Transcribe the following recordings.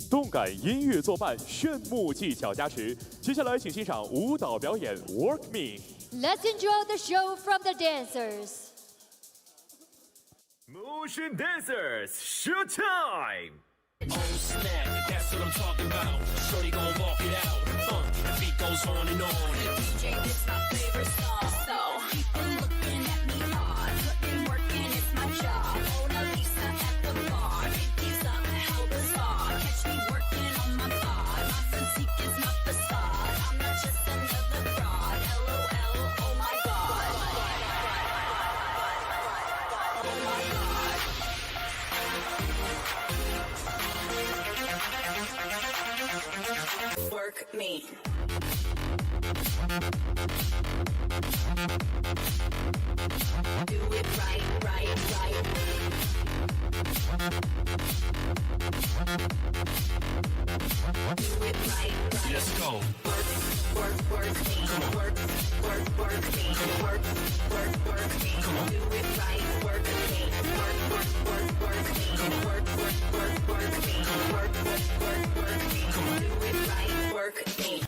动感音乐作伴，炫目技巧加持。接下来，请欣赏舞蹈表演《Work Me》。 Let's enjoy the show from the dancers. Motion dancers, showtime! Oh snap, that's what I'm talking about. Shorty gon' walk it out. The beat goes on and on. DJ, it's my favorite song. So keep on looking at me hard. Putting work in, it's my job. Mona Lisa at the bar. Pinkies up, how bizarre. Catch me working on my bod. My physique is not facade. I'm not just another fraud. LOL, oh my god. Oh my god. Work me. Do it right, right, right. Do it right, right. Let's go. Work, work, work me. Work, work, work me. Work, work, work me. Do it right, work me. Work, work, work, work me. Work, work, work, work me. Work, work, work, work me. Do it right, work me.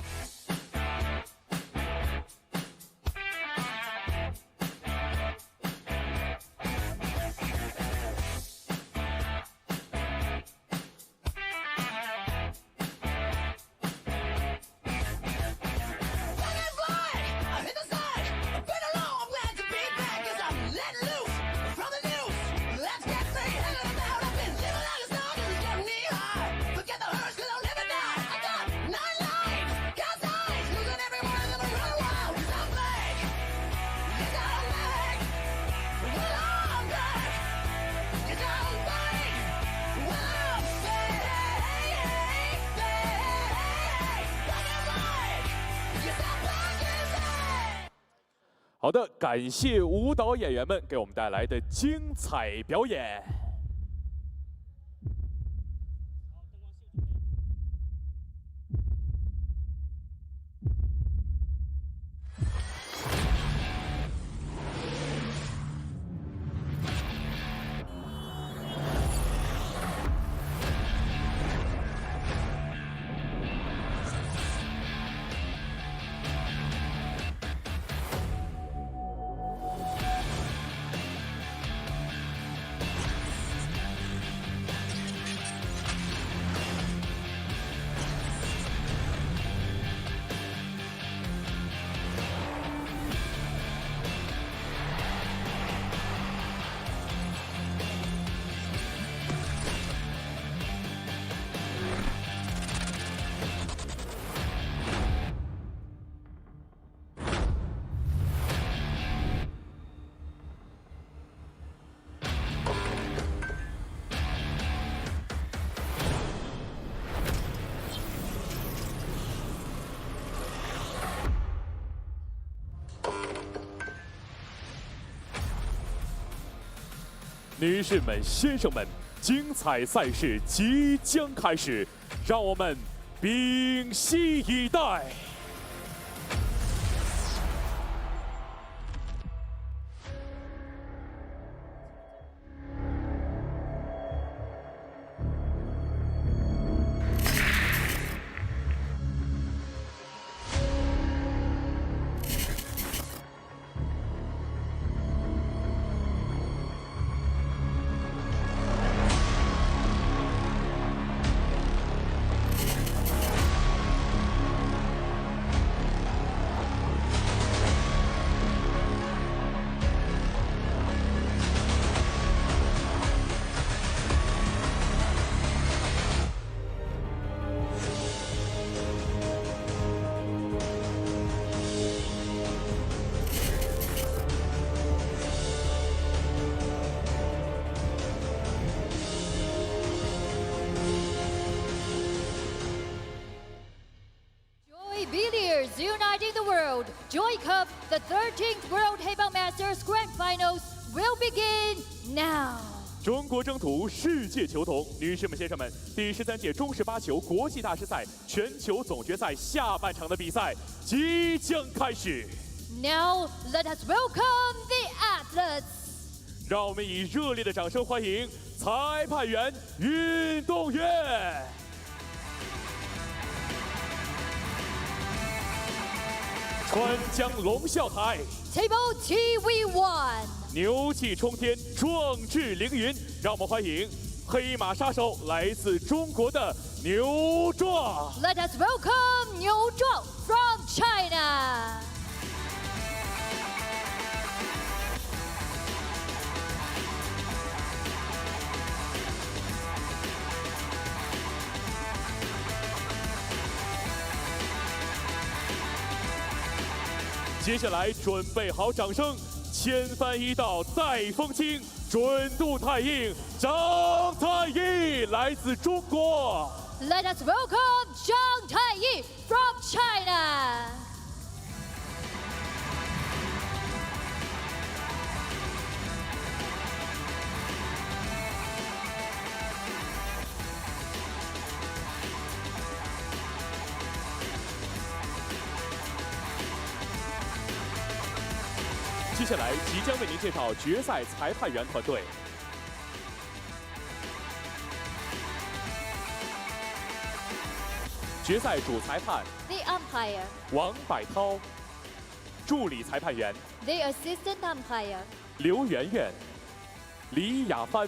好的，感谢舞蹈演员们给我们带来的精彩表演。女士们、先生们，精彩赛事即将开始，让我们屏息以待。Billiards uniting the world. Joy Cup, the 13th World Heyball Masters Grand Finals will begin now. 中国征途世界球童，女士们、先生们，第13届中式八球国际大师赛全球总决赛下半场的比赛即将开始。Now let us welcome the athletes. 让我们以热烈的掌声欢迎裁判员、运动员。川江龙啸台， Table TV1. 牛气冲天，壮志凌云。让我们欢迎黑马杀手，来自中国的牛壮。 Let us welcome Liu Zhuang from China. 接下来准备好掌声，千帆一道带风轻，准度太硬，张太一来自中国。 Let us welcome Zhang Taiyi from China. 接下来即将为您介绍决赛裁判员团队。决赛主裁判 The umpire. 王柏涛，助理裁判员 The assistant umpire. 刘媛媛、李雅帆。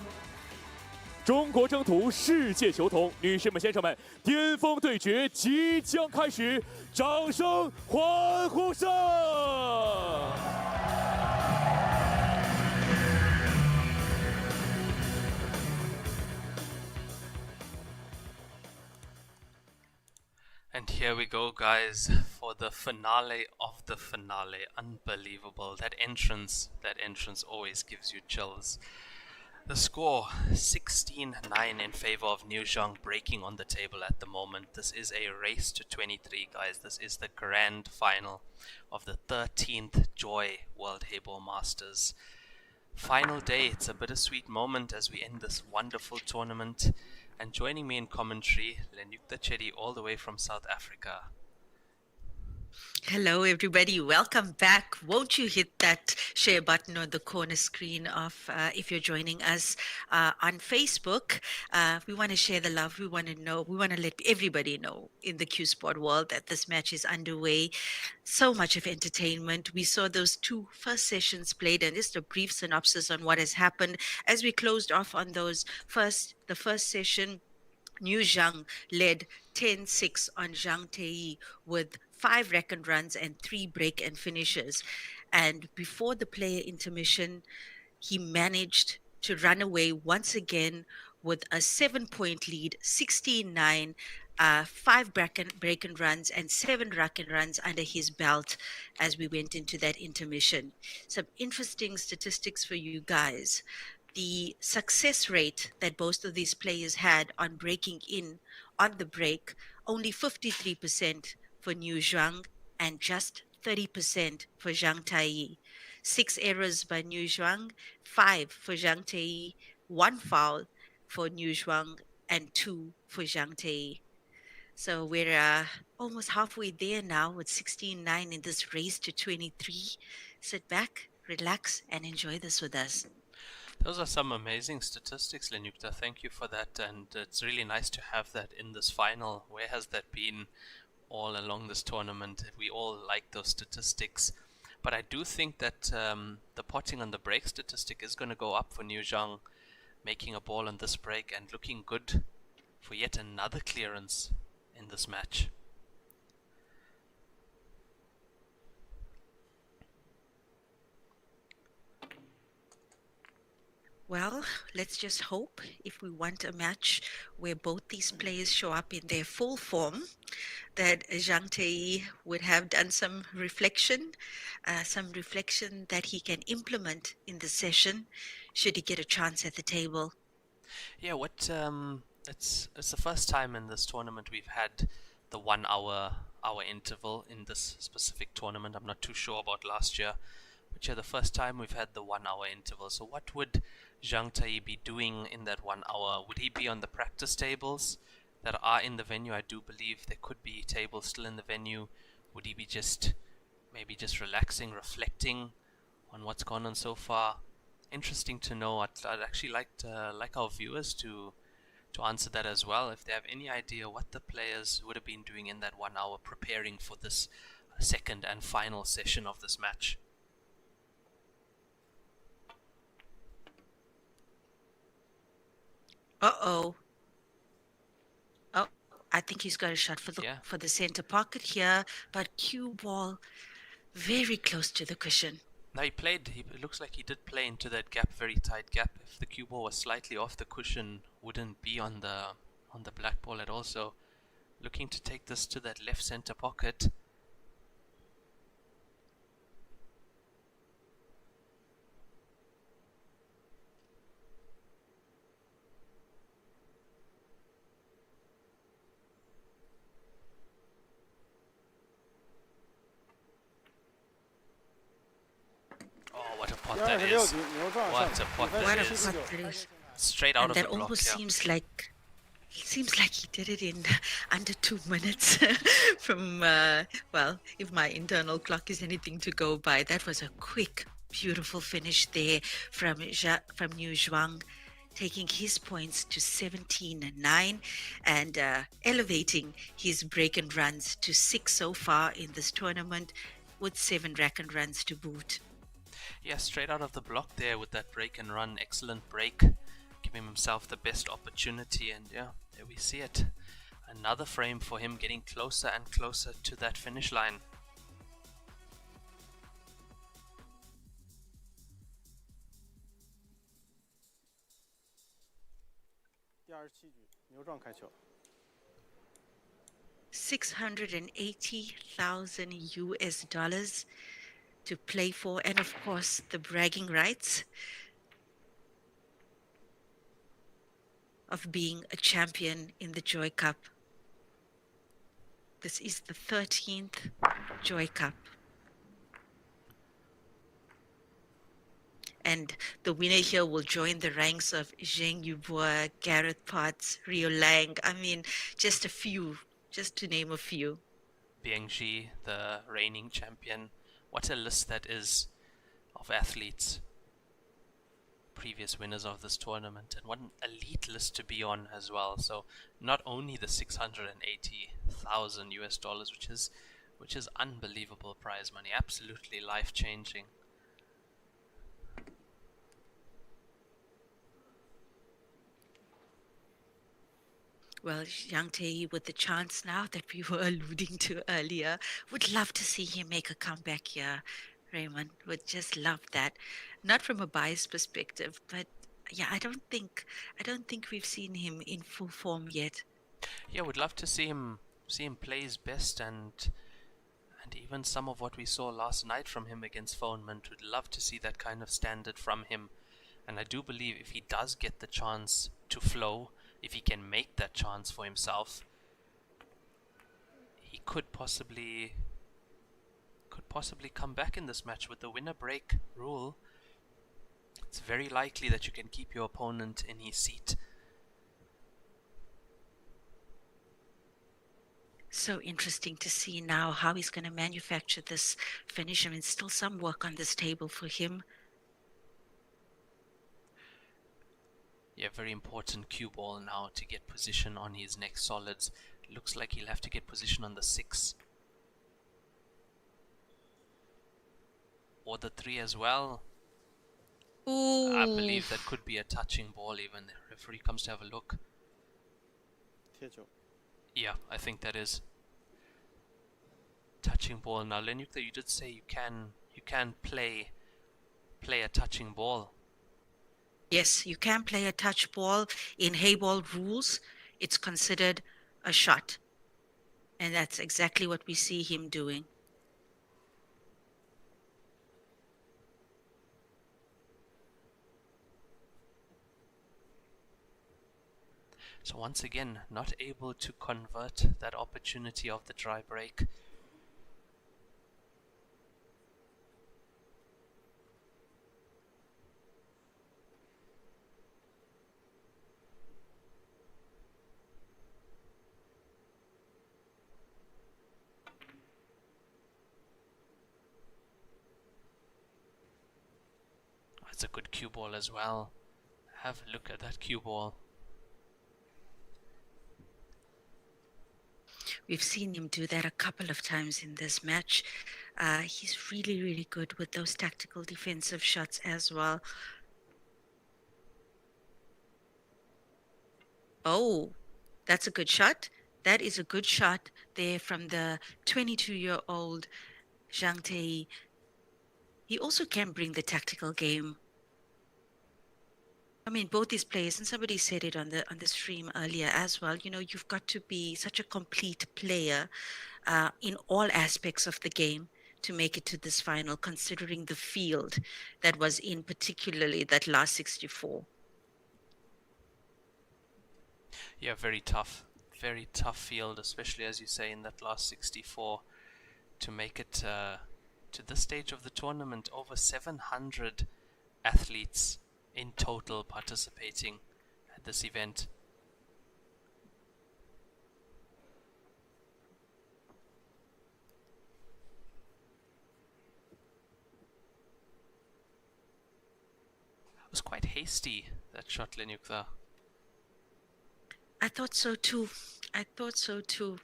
中国征途世界球童，女士们、先生们，巅峰对决即将开始，掌声欢呼声！ And here we go, guys, for the finale of the finale. Unbelievable. That entrance always gives you chills. The score, 16-9 in favor of Zhang, breaking on the table at the moment. This is a race to 23, guys. This is the grand final of the 13th Joy World Heyball Masters. Final day, it's a bittersweet moment as we end this wonderful tournament. And joining me in commentary, Lenyuktha Chetty, all the way from South Africa. Hello, everybody. Welcome back. Won't you hit that share button on the corner screen of if you're joining us on Facebook? We want to share the love. We want to let everybody know in the Q Sport world that this match is underway. So much of entertainment. We saw those two first sessions played, and just a brief synopsis on what has happened as we closed off on the first session. Zhang led 10-6 on Zhang Taiyi with 5 reckoned runs and 3 break and finishes. And before the player intermission, he managed to run away once again with a 7-point lead, 16-9, 5 break and runs and 7 rack and runs under his belt as we went into that intermission. Some interesting statistics for you guys. The success rate that both of these players had on breaking in on the break, only 53% for Zhuang and just 30% for Zhang Taiyi. 6 errors by Zhuang, 5 for Zhang Taiyi, 1 foul for Zhuang, and 2 for Zhang Taiyi. So we're almost halfway there now with 16-9 in this race to 23. Sit back, relax, and enjoy this with us. Those are some amazing statistics, Lenyuktha. Thank you for that, and it's really nice to have that in this final. Where has that been all along this tournament? We all like those statistics, but I do think that the potting on the break statistic is going to go up for Zhang, making a ball on this break and looking good for yet another clearance in this match. Well, let's just hope, if we want a match where both these players show up in their full form, that Zhang Taiyi would have done some reflection that he can implement in the session should he get a chance at the table. Yeah, it's the first time in this tournament we've had the 1 hour interval in this specific tournament. I'm not too sure about last year, but yeah, the first time we've had the 1 hour interval. So what would Zhang Taiyi be doing in that 1 hour? Would he be on the practice tables that are in the venue? I do believe there could be tables still in the venue. Would he be maybe just relaxing, reflecting on what's gone on so far? Interesting to know. I'd actually like our viewers to answer that as well, if they have any idea what the players would have been doing in that 1 hour preparing for this second and final session of this match. Uh-oh. Oh, I think he's got a shot for the center pocket here, but cue ball very close to the cushion. Now it looks like he did play into that gap, very tight gap. If the cue ball was slightly off the cushion, wouldn't be on the black ball at all. So looking to take this to that left center pocket. What a pot that is. What a pot that is. Straight out of the block. That almost seems like he did it in under 2 minutes from, well, if my internal clock is anything to go by. That was a quick, beautiful finish there from Zhuang, taking his points to 17-9 and elevating his break and runs to 6 so far in this tournament, with 7 rack and runs to boot. Yeah, straight out of the block there with that break and run. Excellent break, giving himself the best opportunity, and yeah, there we see it. Another frame for him, getting closer and closer to that finish line. $680,000 to play for, and of course the bragging rights of being a champion in the Joy Cup. This is the 13th Joy Cup. And the winner here will join the ranks of Zhang Yubua, Gareth Potts, Rio Lang. I mean, just a few, just to name a few. Biangji, the reigning champion. What a list that is of athletes, previous winners of this tournament, and what an elite list to be on as well. So not only the $680,000 which is unbelievable prize money, absolutely life-changing. Well, young Taiyi, with the chance now that we were alluding to earlier, would love to see him make a comeback here. Raymond would just love that. Not from a biased perspective, but yeah, I don't think we've seen him in full form yet. Yeah, would love to see him play his best, and even some of what we saw last night from him against Fonement. Would love to see that kind of standard from him. And I do believe if he does get the chance to flow, if he can make that chance for himself, he could possibly come back in this match with the winner break rule. It's very likely that you can keep your opponent in his seat. So interesting to see now how he's going to manufacture this finish. I mean, still some work on this table for him. Yeah, very important cue ball now to get position on his next solids. Looks like he'll have to get position on the 6. Or the 3 as well. Ooh. I believe that could be a touching ball even. The referee comes to have a look. Yeah, I think that is touching ball. Now, Lenyuktha, you did say you can play a touching ball. Yes, you can play a touch ball. In Heyball rules, it's considered a shot. And that's exactly what we see him doing. So once again, not able to convert that opportunity of the dry break. That's a good cue ball as well. Have a look at that cue ball. We've seen him do that a couple of times in this match. He's really, really good with those tactical defensive shots as well. Oh, that's a good shot. That is a good shot there from the 22-year-old Zhang Taiyi. He also can bring the tactical game. I mean, both these players, and somebody said it on the stream earlier as well. You know, you've got to be such a complete player in all aspects of the game to make it to this final, considering the field that was in, particularly that last 64. Yeah, very tough field, especially as you say in that last 64 to make it to this stage of the tournament. Over 700 athletes in total participating at this event. It was quite hasty, that shot, Lenyuktha. I thought so too. I thought so too.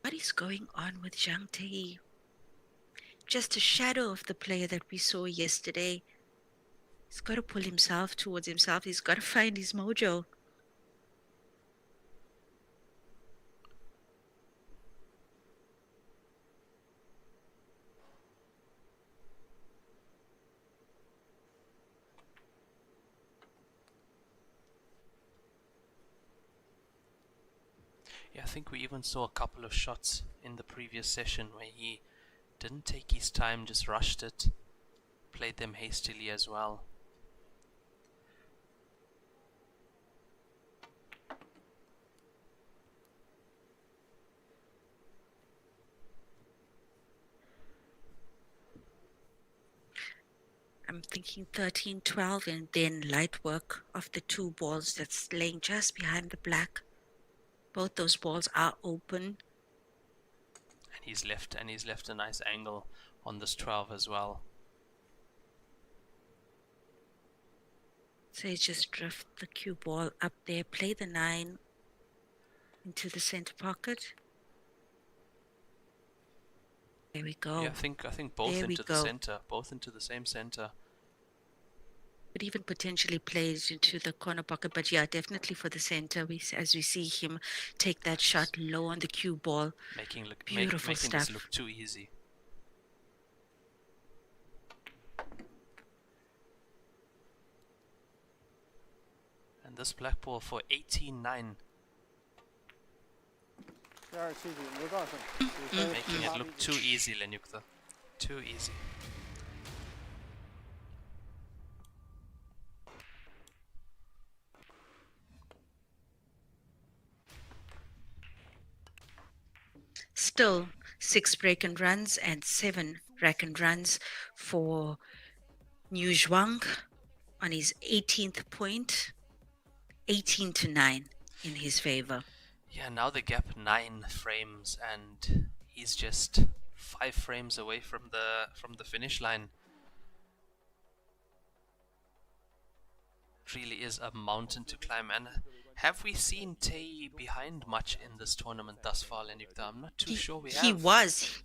What is going on with Zhang Taiyi? Just a shadow of the player that we saw yesterday. He's got to pull himself towards himself. He's got to find his mojo. Yeah, I think we even saw a couple of shots in the previous session where he didn't take his time, just rushed it, played them hastily as well. I'm thinking 13, 12, and then light work of the two balls that's laying just behind the black. Both those balls are open. And he's left a nice angle on this 12 as well. So you just drift the cue ball up there, play the 9 into the center pocket. There we go. Yeah, I think both There we into the go. center, both into the same center. Could even potentially plays into the corner pocket, but yeah, definitely for the center. As we see him take that shot low on the cue ball. Making Beautiful this stuff. look too easy. And this black ball for 18-9. Making it look too easy, Lenyuktha. Too easy. Still 6 break and runs and 7 rack and runs for New Zhuang on his 18th point, 18-9 in his favor. Yeah, now the gap 9 frames, and he's just 5 frames away from the finish line. Really is a mountain to climb. And have we seen Taiyi behind much in this tournament thus far, Lenyuktha? I'm not too sure we have. He was.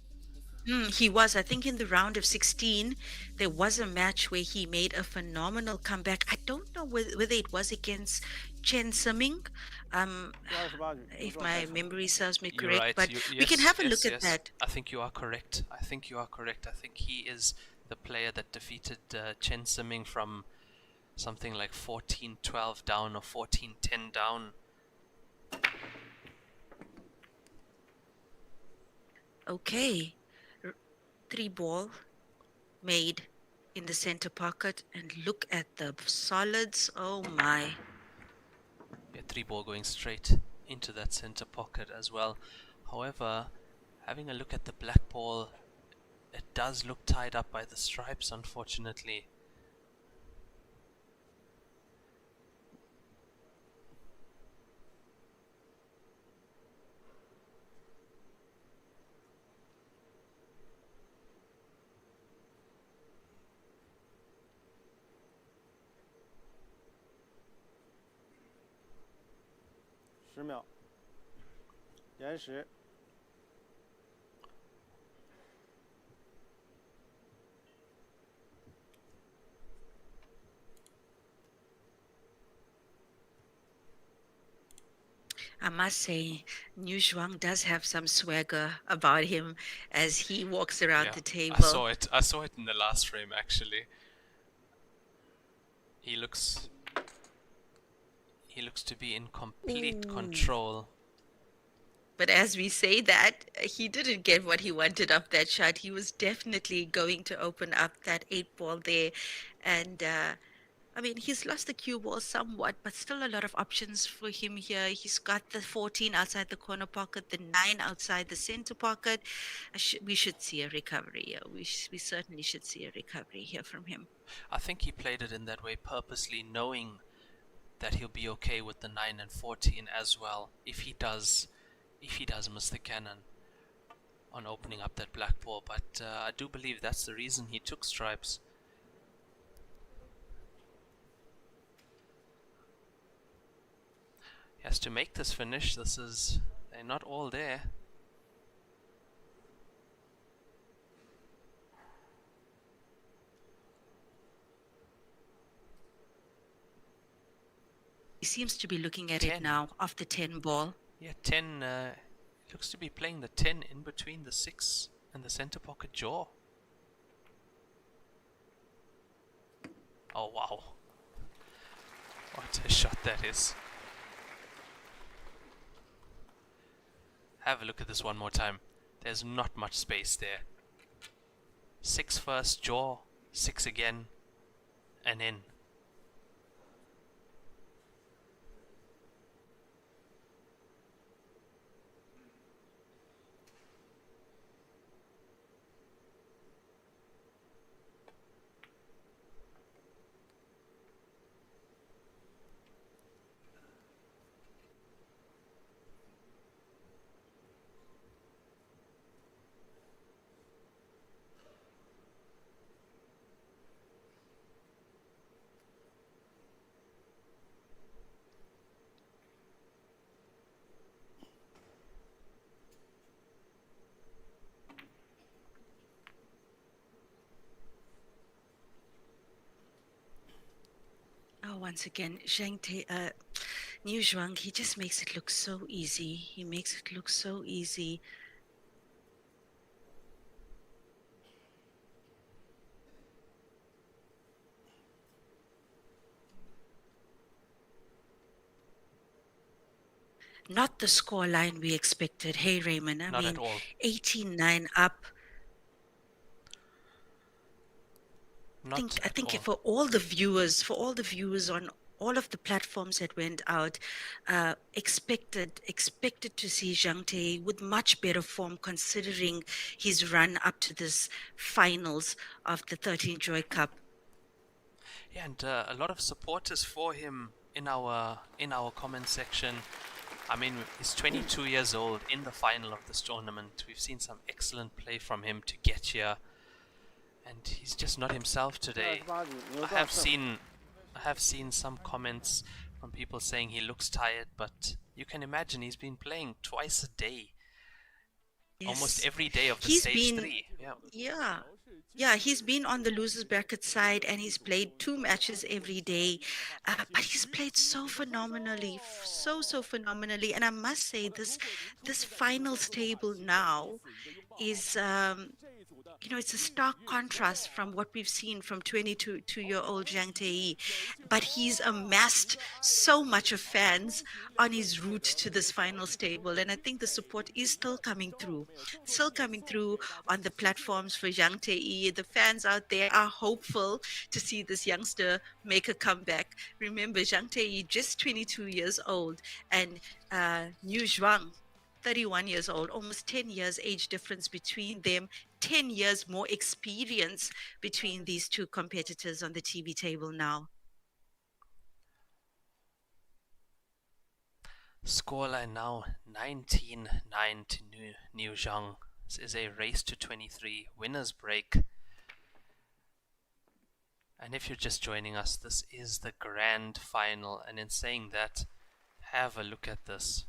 He was. I think in the round of 16, there was a match where he made a phenomenal comeback. I don't know whether it was against Chen Siming, if my memory serves me You're correct. right. But we can have a look yes. at that. I think you are correct. I think he is the player that defeated Chen Siming from something like 14-12 down or 14-10 down. Okay. 3 ball made in the center pocket, and look at the solids. Oh my. Yeah, 3 ball going straight into that center pocket as well. However, having a look at the black ball, it does look tied up by the stripes, unfortunately. 秒，延时。I must say, New Zhuang does have some swagger about him as he walks around Yeah, the table. I saw it. I saw it in the last frame actually. He looks to be in complete control. But as we say that, he didn't get what he wanted off that shot. He was definitely going to open up that 8-ball there. And I mean, he's lost the cue ball somewhat, but still a lot of options for him here. He's got the 14 outside the corner pocket, the 9 outside the center pocket. We should see a recovery here. We certainly should see a recovery here from him. I think he played it in that way purposely, knowing that he'll be okay with the 9 and 14 as well. If he does miss the cannon on opening up that black ball, but I do believe that's the reason he took stripes. He has to make this finish. They're not all there. He seems to be looking at 10. it now off the 10 ball. Yeah, 10 looks to be playing the 10 in between the 6 and the center pocket jaw. Oh wow. What a shot that is. Have a look at this one more time. There's not much space there. 6 first, jaw, 6 again, and in. Oh, once again, New Zhuang, he just makes it look so easy. He makes it look so easy. Not the scoreline we expected. Hey, Raymond, I Not mean, at all. 18-9 up. Not I think at all. for all the viewers on all of the platforms that went out, expected to see Zhang Taiyi with much better form, considering his run up to this finals of the 13 Joy Cup. Yeah, and a lot of supporters for him in our comment section. I mean, he's 22 years old in the final of this tournament. We've seen some excellent play from him to get here, and he's just not himself today. I have seen some comments from people saying he looks tired, but you can imagine he's been playing twice a day. Yes. Almost every day of the He's stage been- 3. Yeah. Yeah, he's been on the losers bracket side and he's played 2 matches every day, but he's played so phenomenally, so phenomenally. And I must say, this finals table now is, it's a stark contrast from what we've seen from 22-year-old Zhang Taiyi, but he's amassed so much of fans on his route to this finals table, and I think the support is still coming through on the platforms for Zhang Taiyi. The fans out there are hopeful to see this youngster make a comeback. Remember, Zhang Taiyi just 22 years old, and New Zhuang 31 years old, almost 10 years age difference between them, 10 years more experience between these two competitors on the TV table now. Scoreline now 19-9 to New Zhang. This is a race to 23 winners break. And if you're just joining us, this is the grand final. And in saying that, Have a look at this.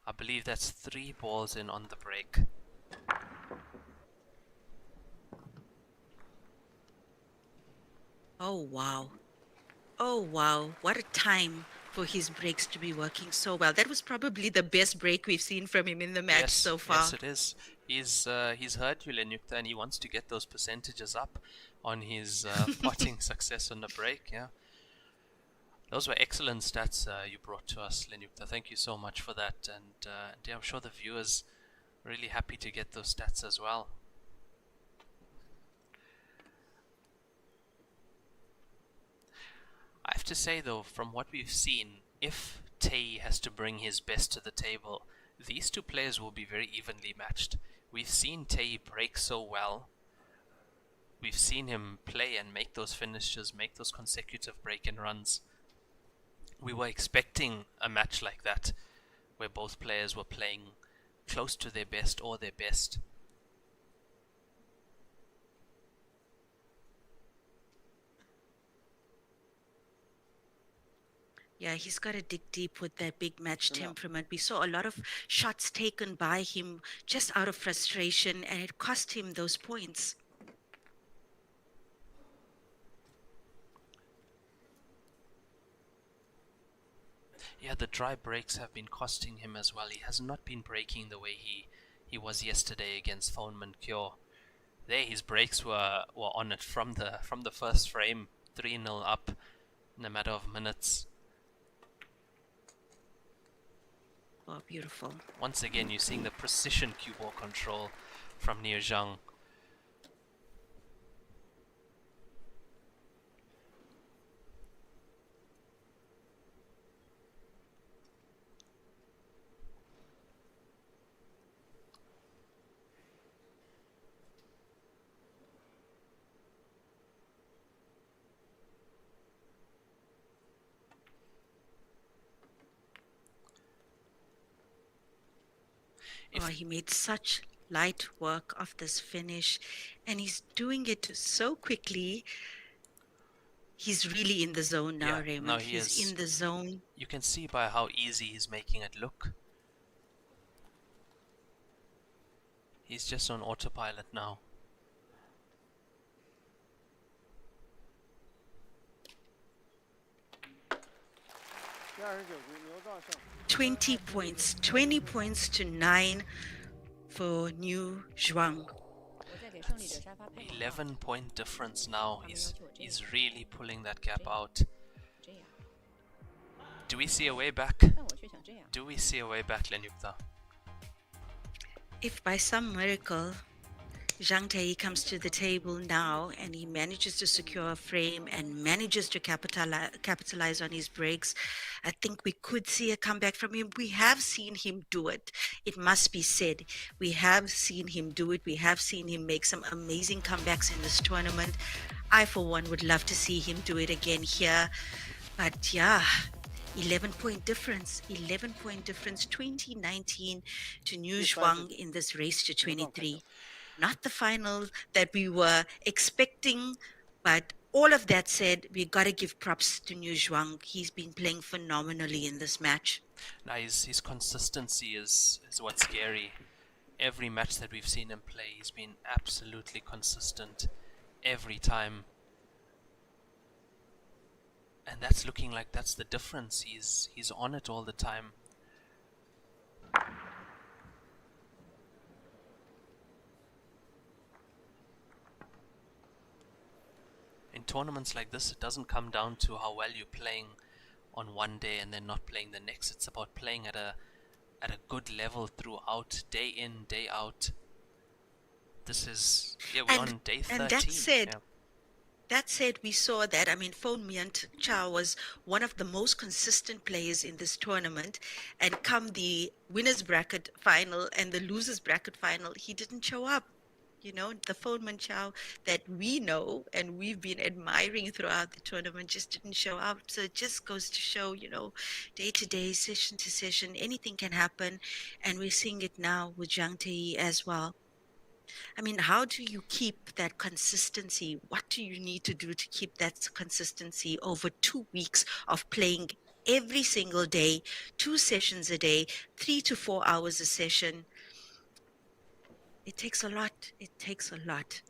I believe that's 3 balls in on the break. Oh, wow. Oh, wow. What a time for his breaks to be working so well. That was probably the best break we've seen from him in the match so far. Yes, it is. He's heard you, Lenyuktha, and he wants to get those percentages up on his potting success on the break. Yeah, those were excellent stats you brought to us, Lenyuktha. Thank you so much for that, and yeah, I'm sure the viewers are really happy to get those stats as well. I have to say though, from what we've seen, if Taiyi has to bring his best to the table, these two players will be very evenly matched. We've seen Taiyi break so well. We've seen him play and make those finishes, make those consecutive break-in runs. We were expecting a match like that, where both players were playing close to their best or their best. Yeah, he's got to dig deep with that big match temperament. We saw a lot of shots taken by him just out of frustration, and it cost him those points. Yeah, the dry breaks have been costing him as well. He has not been breaking the way he was yesterday against Foneman Kyo. There, his breaks were on it from the first frame, 3-0 up in a matter of minutes. Oh, beautiful. Once again, you're seeing the precision cue ball control from Zhang. Oh, he made such light work of this finish, and he's doing it so quickly. He's really in the zone now, Yeah, Raymond. now he He's is. in the zone. You can see by how easy he's making it look. He's just on autopilot now. Twenty 20 points, 20 points to 9 for New Zhuang. 11-point difference now. He's really pulling that gap out. Do we see a way back? Do we see a way back, Lenyuktha? If by some miracle Zhang Taiyi comes to the table now and he manages to secure a frame and manages to capitalize on his breaks, I think we could see a comeback from him. We have seen him do it. It must be said. We have seen him do it. We have seen him make some amazing comebacks in this tournament. I, for one, would love to see him do it again here. But yeah, 11-point difference. 11-point difference, 2019 to New Zhuang in this race to 23. Not the final that we were expecting, but all of that said, we got to give props to New Zhuang. He's been playing phenomenally in this match. Now his consistency is what's scary. Every match that we've seen him play, he's been absolutely consistent every time. And that's looking like that's the difference. He's on it all the time. In tournaments like this, it doesn't come down to how well you're playing on one day and then not playing the next. It's about playing at a good level throughout, day in, day out. This is, yeah, we're on day 13. And that said, yeah. That said, we saw that, Phone Chow was one of the most consistent players in this tournament. And come the winner's bracket final and the loser's bracket final, he didn't show up. You know, the Phone Chow that we know and we've been admiring throughout the tournament just didn't show up. So it just goes to show, day to day, session to session, anything can happen. And we're seeing it now with Zhang Taiyi as well. How do you keep that consistency? What do you need to do to keep that consistency over 2 weeks of playing every single day, 2 sessions a day, 3 to 4 hours a session. It takes a lot. It takes a lot.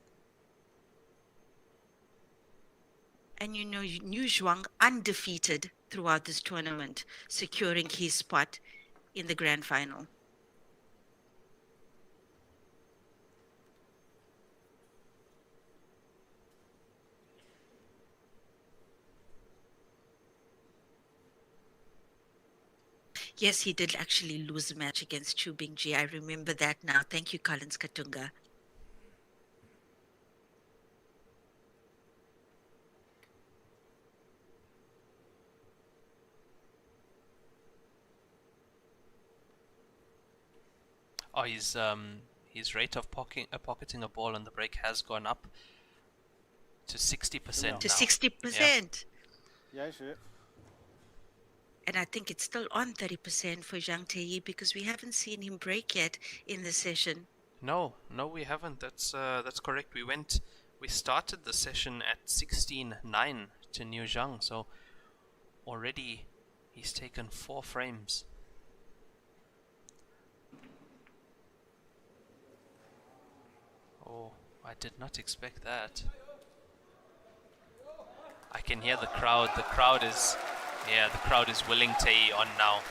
And you know, Zhuang undefeated throughout this tournament, securing his spot in the grand final. Yes, he did actually lose a match against Chu Bingji. I remember that now. Thank you, Collins Katunga. Oh, his rate of pocketing a ball on the break has gone up to 60% To now. 60%.延时 And I think it's still on 30% for Zhang Taiyi because we haven't seen him break yet in the session. No, we haven't. That's correct. We started the session at 16-9 to New Zhang, so already he's taken 4 frames. Oh, I did not expect that. I can hear the crowd. The crowd is willing Taiyi on now.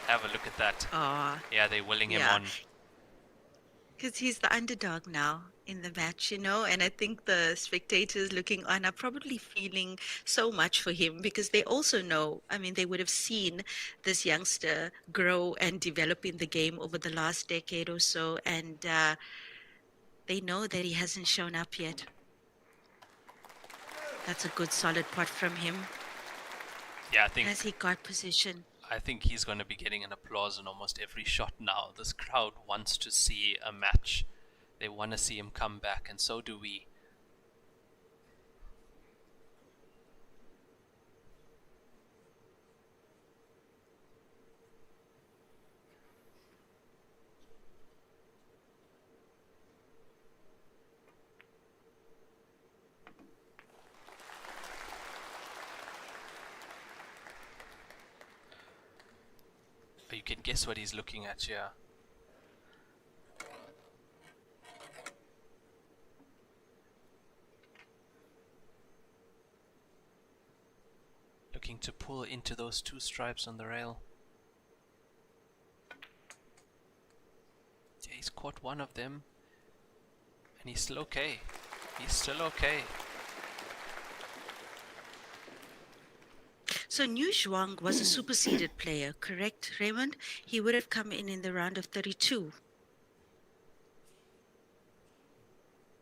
Have a look at that. Yeah, they're willing him on. Because he's the underdog now in the match, you know, and I think the spectators looking on are probably feeling so much for him because they also know, I mean, they would have seen this youngster grow and develop in the game over the last decade or so, and they know that he hasn't shown up yet. That's a good solid pot from him. Yeah, I think Has he got position? I think he's going to be getting an applause in almost every shot now. This crowd wants to see a match. They want to see him come back, and so do we. You can guess what he's looking at here. Looking to pull into those 2 stripes on the rail. Yeah, he's caught one of them. And he's still okay. He's still okay. So New Zhuang was a superseded player, correct, Raymond? He would have come in the round of 32.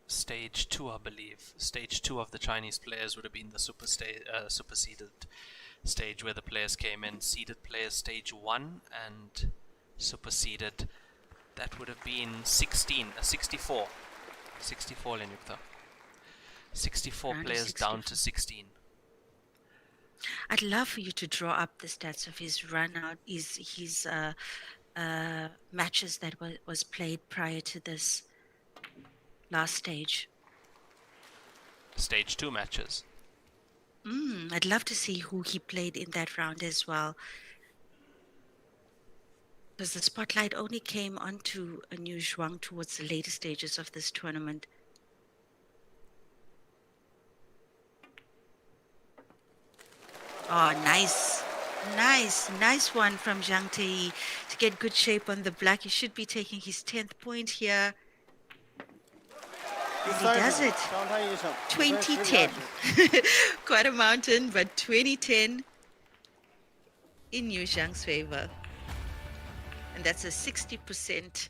Stage 2, I believe. Stage 2 of the Chinese players would have been the superseded stage where the players came in. Seeded players stage 1 and superseded. That would have been 64. 64 Lenyuktha. 64 Round of players 64. down to 16. I'd love for you to draw up the stats of his run out, his matches that was played prior to this last stage. Stage 2 matches. I'd love to see who he played in that round as well. Because the spotlight only came onto a New Zhuang towards the later stages of this tournament. Oh, nice. Nice one from Zhang Taiyi to get good shape on the black. He should be taking his 10th point here. And he does it. 张太一胜 2010. Quite a mountain, but 2010 in New Zhang's favor. And that's a 60%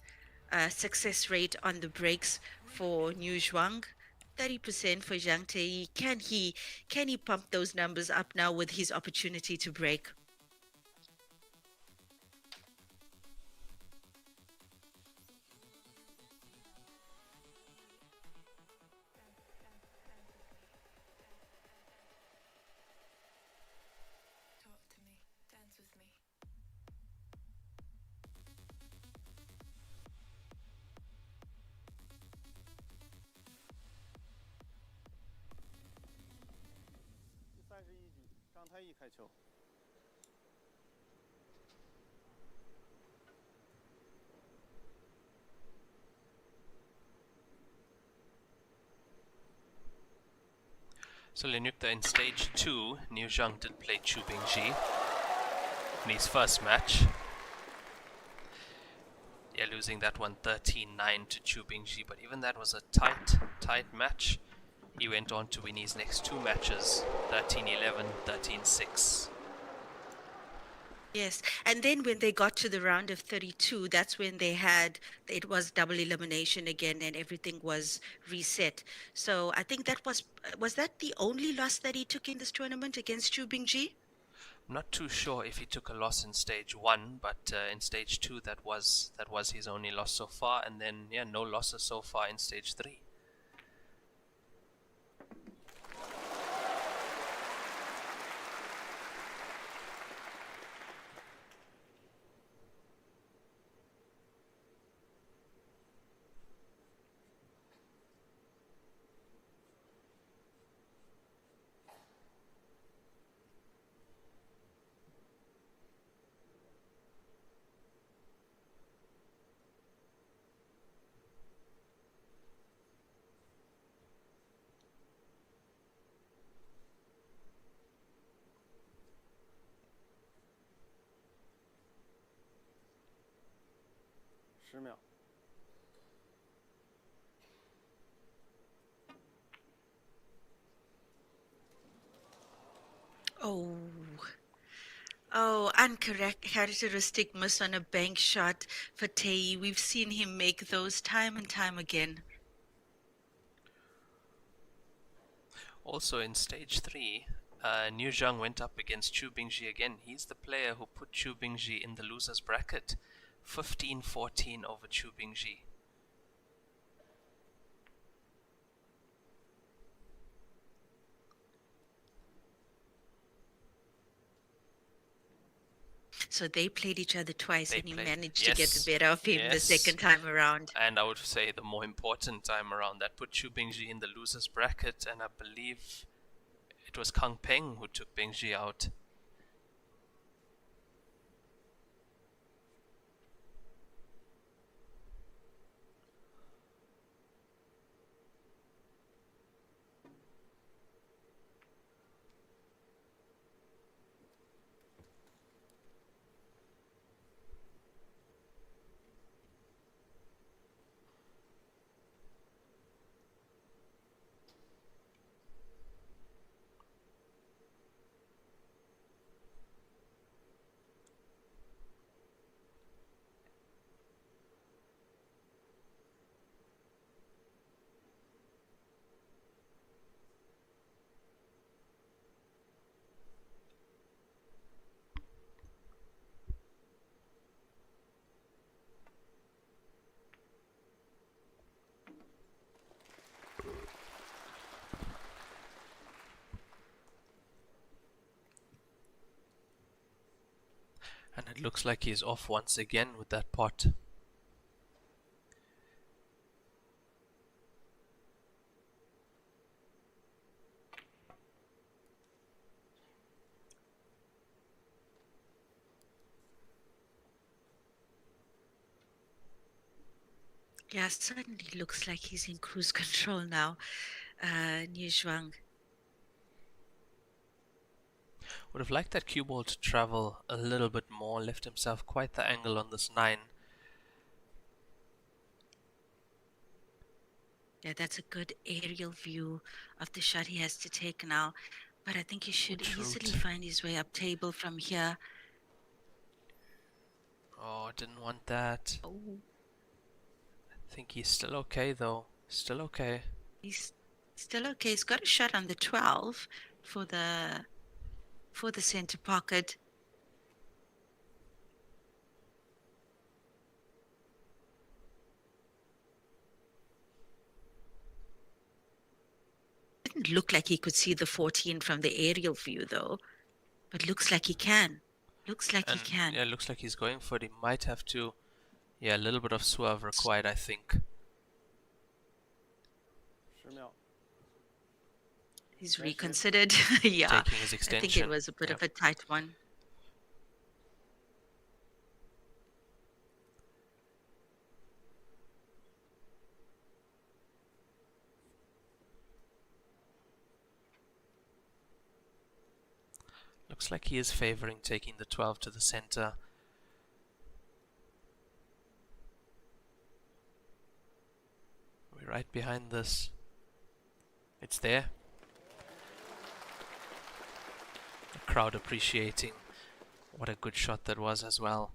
success rate on the breaks for New Zhuang. 30% for Zhang Taiyi. Can he pump those numbers up now with his opportunity to break? Talk to me, dance with me.第31局张太一开球 So Lenyuktha in stage 2, Zhang did play Chu Bingji in his first match. Yeah, losing that one 13-9 to Chu Bingji, but even that was a tight match. He went on to win his next 2 matches, 13-11, 13-6. Yes, and then when they got to the round of 32, that's when it was double elimination again, and everything was reset. So I think that was that the only loss that he took in this tournament against Chu Bingji? I'm not too sure if he took a loss in stage 1, but in stage 2 that was his only loss so far, and then yeah, no losses so far in stage 3.10秒。Oh, uncharacteristic miss on a bank shot for Taiyi. We've seen him make those time and time again. Also in stage 3, Zhang went up against Chu Bingji again. He's the player who put Chu Bingji in the losers bracket. 15-14 over Chu Bingji. So they played each other twice, and he managed to yes, get the better of him the second time around. And I would say the more important time around, that put Chu Bingji in the losers bracket, and I believe it was Kang Peng who took Bingji out. And it looks like he's off once again with that pot. Yeah, certainly looks like he's in cruise control now, Zhuang. Would have liked that cue ball to travel a little bit more, left himself quite the angle on this 9. Yeah, that's a good aerial view of the shot he has to take now. But I think he should easily find his way up table from here. Oh, didn't want that. Oh, I think he's still okay though. Still okay. he's still okay. He's got a shot on the 12 for the center pocket. Didn't look like he could see the 14 from the aerial view though, but looks like he can. Looks like he can. Yeah, looks like he's going for it. He might have to. Yeah, a little bit of swerve required, I think. 10秒。 He's reconsidered. Yeah, Taking his I extension. think it was a bit of a tight one. Looks like he is favoring taking the 12 to the center. We're right behind this. It's there. The crowd appreciating what a good shot that was as well.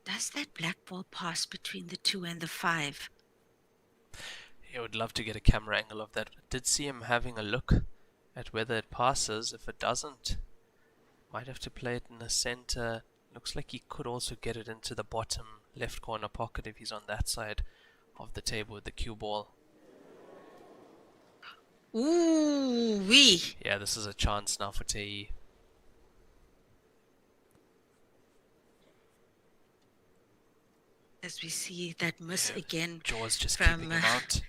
Does that black ball pass between the 2 and the 5? I would love to get a camera angle of that. I did see him having a look at whether it passes. If it doesn't, might have to play it in the center. Looks like he could also get it into the bottom left corner pocket if he's on that side of the table with the cue ball. Ooh wee! Yeah, this is a chance now for Taiyi. As we see that miss again Jaws just from keeping him out.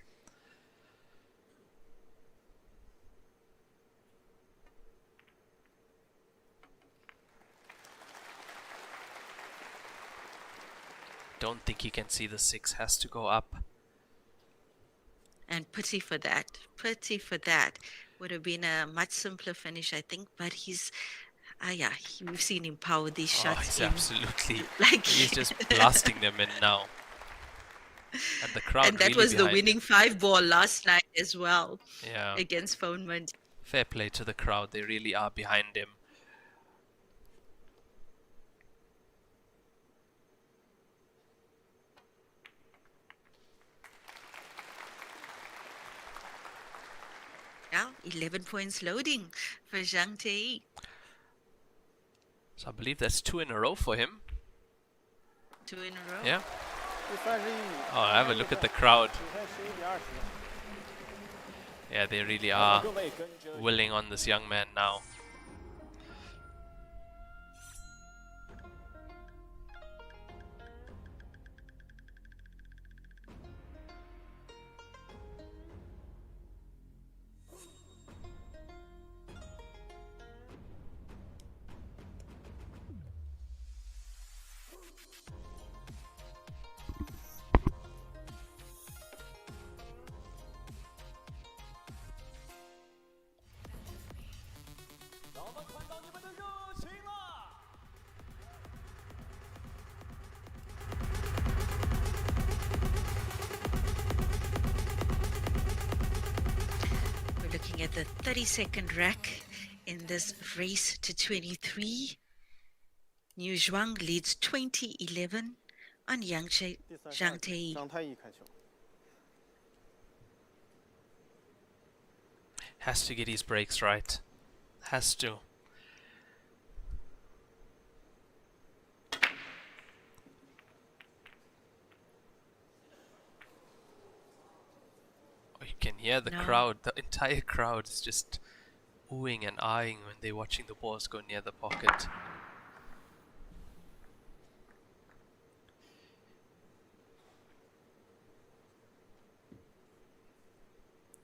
Don't think he can see the 6. Has to go up. And pity for that. Pity for that. Would have been a much simpler finish, I think. But he's, we've seen him power these shots He's in. absolutely. Like He's just blasting them in now. And the crowd and that really was the behind winning him. 5 ball last night as well Yeah. against Foneman. Fair play to the crowd. They really are behind him. Now 11 points loading for Zhang Taiyi. So I believe that's 2 in a row for him. 2 in a row. Yeah. 第31米。 Oh, have a look at the crowd. 比赛11比20。 Yeah, they really 各 are 位跟着 willing on this young man now. We're looking at the 32nd rack in this race to 23. New Zhuang leads 20-11 on第32 Zhang Taiyi. 张太一开球。 Has to get his breaks right. Has to. Oh, you can hear the No. crowd. The entire crowd is just oohing and eyeing when they're watching the balls go near the pocket.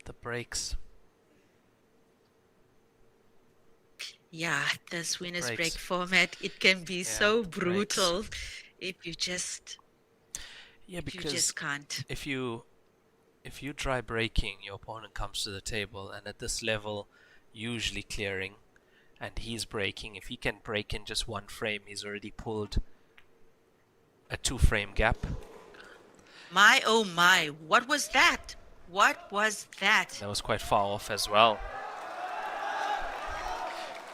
The breaks. Yeah, this winner's Breaks. break format, it can be so brutal if you just Yeah, you because just can't. if you try breaking, your opponent comes to the table, and at this level, usually clearing, and he's breaking. If he can break in just 1 frame, he's already pulled a 2-frame gap. My oh my, what was that? What was that? That was quite far off as well.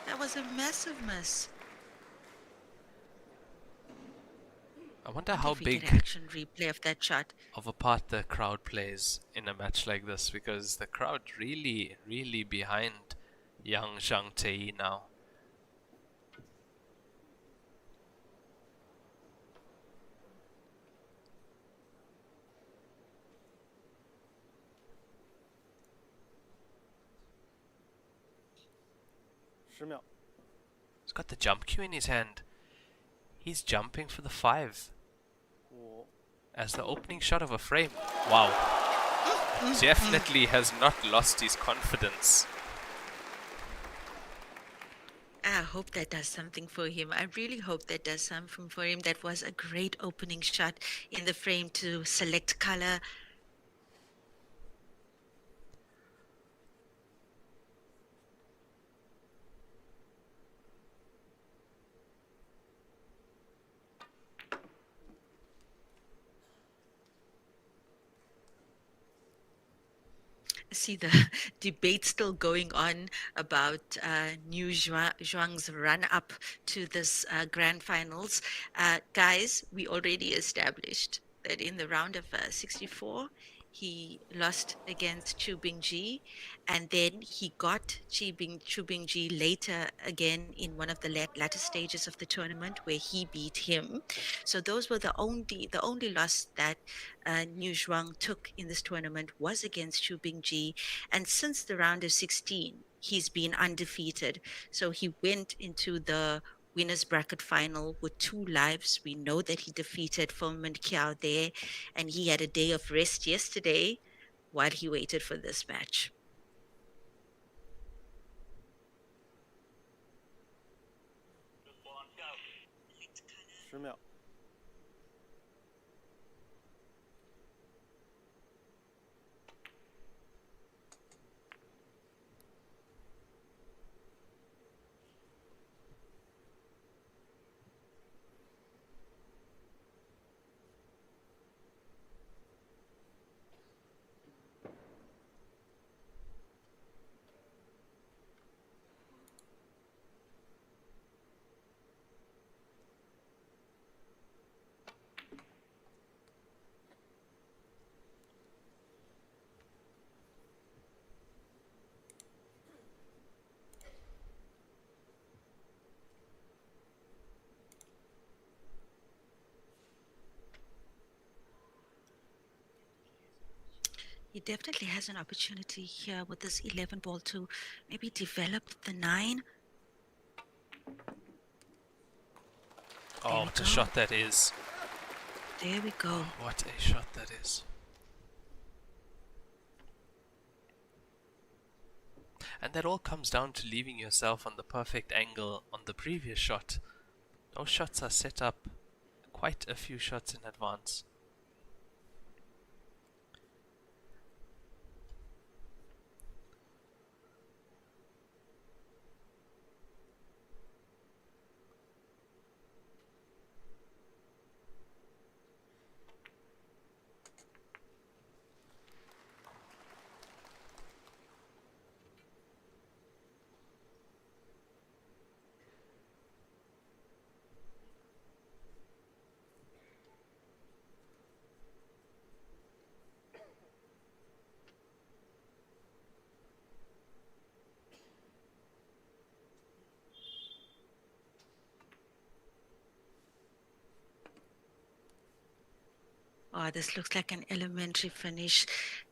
That was a massive miss. I wonder If how we get big an action replay of that shot. of a part the crowd plays in a match like this, because the crowd really, really behind young Zhang Taiyi now.10秒。 He's got the jump cue in his hand. He's jumping for the 5 5 as the opening shot of a frame. Wow. Definitely has not lost his confidence. I hope that does something for him. I really hope that does something for him. That was a great opening shot in the frame to select color. See the debate still going on about New Zhuang's run up to this grand finals. Guys, we already established that in the round of 64, he lost against Chu Bingji, and then he got Chu Bingji later again in one of the latter stages of the tournament where he beat him. So those were the only loss that New Zhuang took in this tournament was against Chu Bingji, and since the round of 16, he's been undefeated. So he went into the winners bracket final with 2 lives. We know that he defeated Fulman Kiao there, and he had a day of rest yesterday while he waited for this match. 10秒。He definitely has an opportunity here with this 11 ball to maybe develop the 9. Oh, what a shot that is. There we go. What a shot that is. And that all comes down to leaving yourself on the perfect angle on the previous shot. Those shots are set up quite a few shots in advance. Oh, this looks like an elementary finish.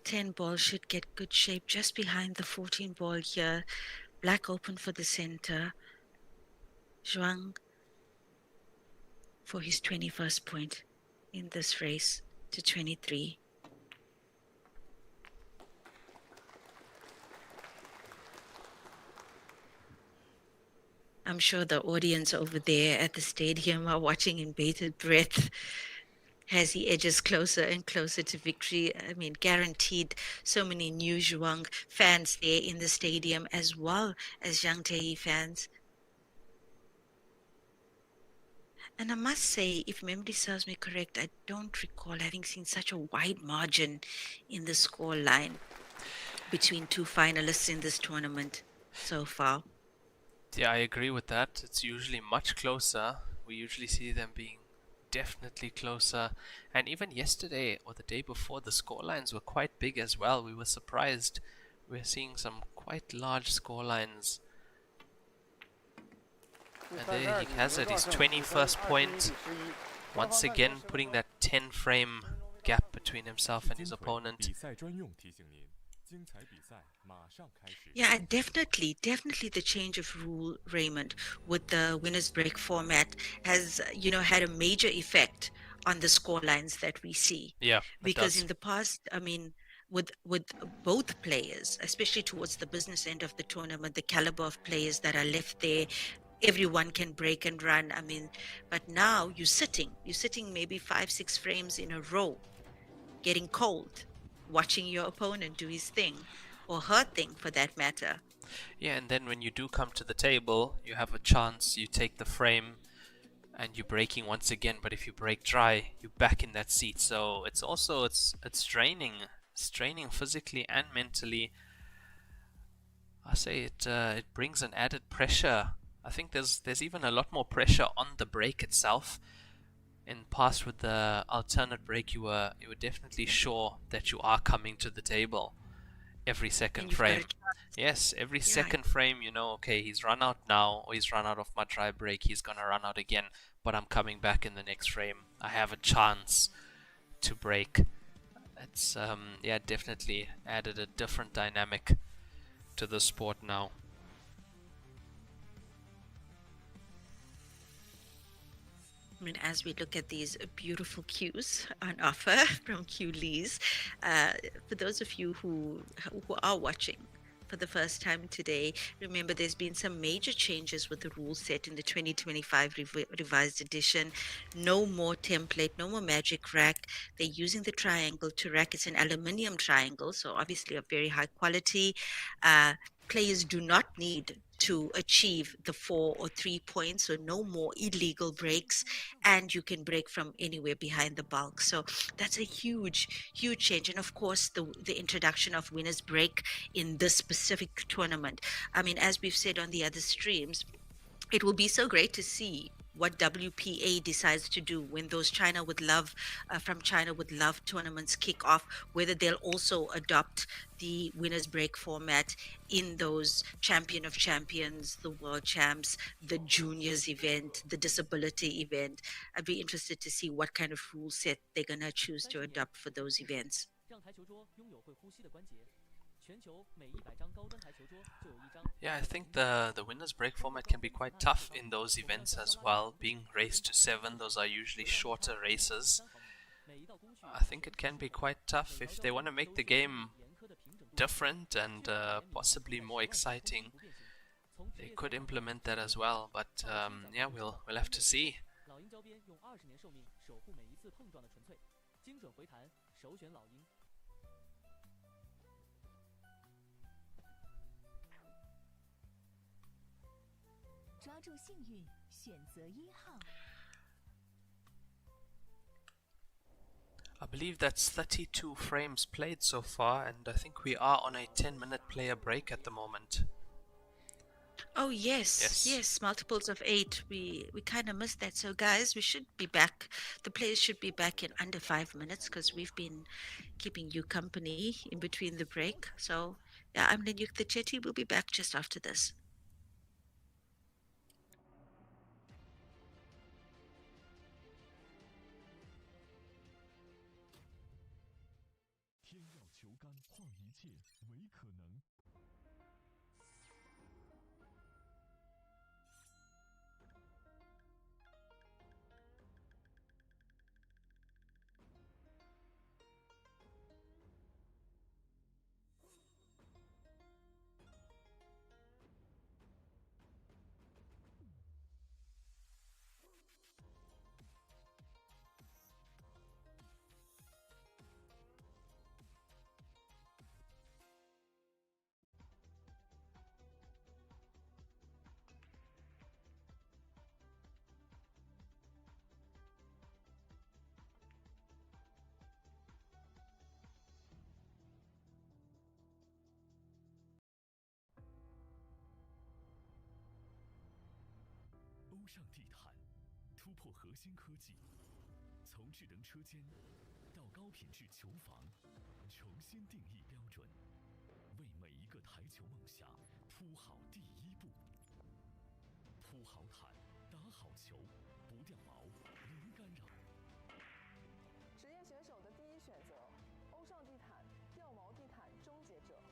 10 ball should get good shape just behind the 14 ball here. Black open for the center. Zhuang for his 21st point in this race to 23. I'm sure the audience over there at the stadium are watching in bated breath as he edges closer and closer to victory. I mean, guaranteed so many New Zhuang fans there in the stadium as well as Zhang Taiyi fans. And I must say, if memory serves me correct, I don't recall having seen such a wide margin in the score line between 2 finalists in this tournament so far. Yeah, I agree with that. It's usually much closer. We usually see them being definitely closer. And even yesterday or the day before, the score lines were quite big as well. We were surprised. We're seeing some quite large score lines. And there he has it, his 21st point. Once again, putting that 10 frame gap between himself and his opponent. 比赛专用提醒您， Yeah, and definitely the change of rule, Raymond, with the winners break format has, had a major effect on the score lines that we see. Yeah, it Because does. in the past, I mean, with both players, especially towards the business end of the tournament, the caliber of players that are left there, everyone can break and run. I mean, but now you're sitting maybe 5, 6 frames in a row, getting cold, watching your opponent do his thing, or her thing for that matter. Yeah, and then when you do come to the table, you have a chance, you take the frame, and you're breaking once again. But if you break dry, you're back in that seat. So it's also it's straining physically and mentally. I say it brings an added pressure. I think there's even a lot more pressure on the break itself. In past with the alternate break, you were definitely sure that you are coming to the table every And second you've got a frame. chance. Yes, every Yeah. second frame, okay, he's run out now, or he's run out of my dry break, he's gonna run out again, but I'm coming back in the next frame. I have a chance to break. It's definitely added a different dynamic to the sport now. I mean, as we look at these beautiful cues on offer from Q Lees, for those of you who are watching for the first time today, remember there's been some major changes with the rule set in the 2025 revised edition. No more template, no more magic rack. They're using the triangle to rack. It's an aluminium triangle, so obviously of very high quality. Players do not need to achieve the 4 or 3 points, so no more illegal breaks, and you can break from anywhere behind the bulk. So that's a huge change. And of course the introduction of winners break in this specific tournament. I mean, as we've said on the other streams, it will be so great to see what WPA decides to do when those China with Love tournaments kick off, whether they'll also adopt the winners break format in those Champion of Champions, the World Champs, the Juniors event, the Disability event. I'd be interested to see what kind of rule set they're going to choose to adopt for those events. Yeah, I think the winners break format can be quite tough in those events as well. Being raced to 7, those are usually shorter races. I think it can be quite tough if they want to make the game different and possibly more exciting. They could implement that as well, but we'll have to see. I believe that's 32 frames played so far, and I think we are on a 10-minute player break at the moment. Oh yes, multiples of 8. We kind of missed that. So guys, we should be back. The players should be back in under 5 minutes because we've been keeping you company in between the break. So yeah, I'm Lenyuktha Chetty. We'll be back just after this.职业选手的第一选择，欧尚地毯吊毛地毯终结者。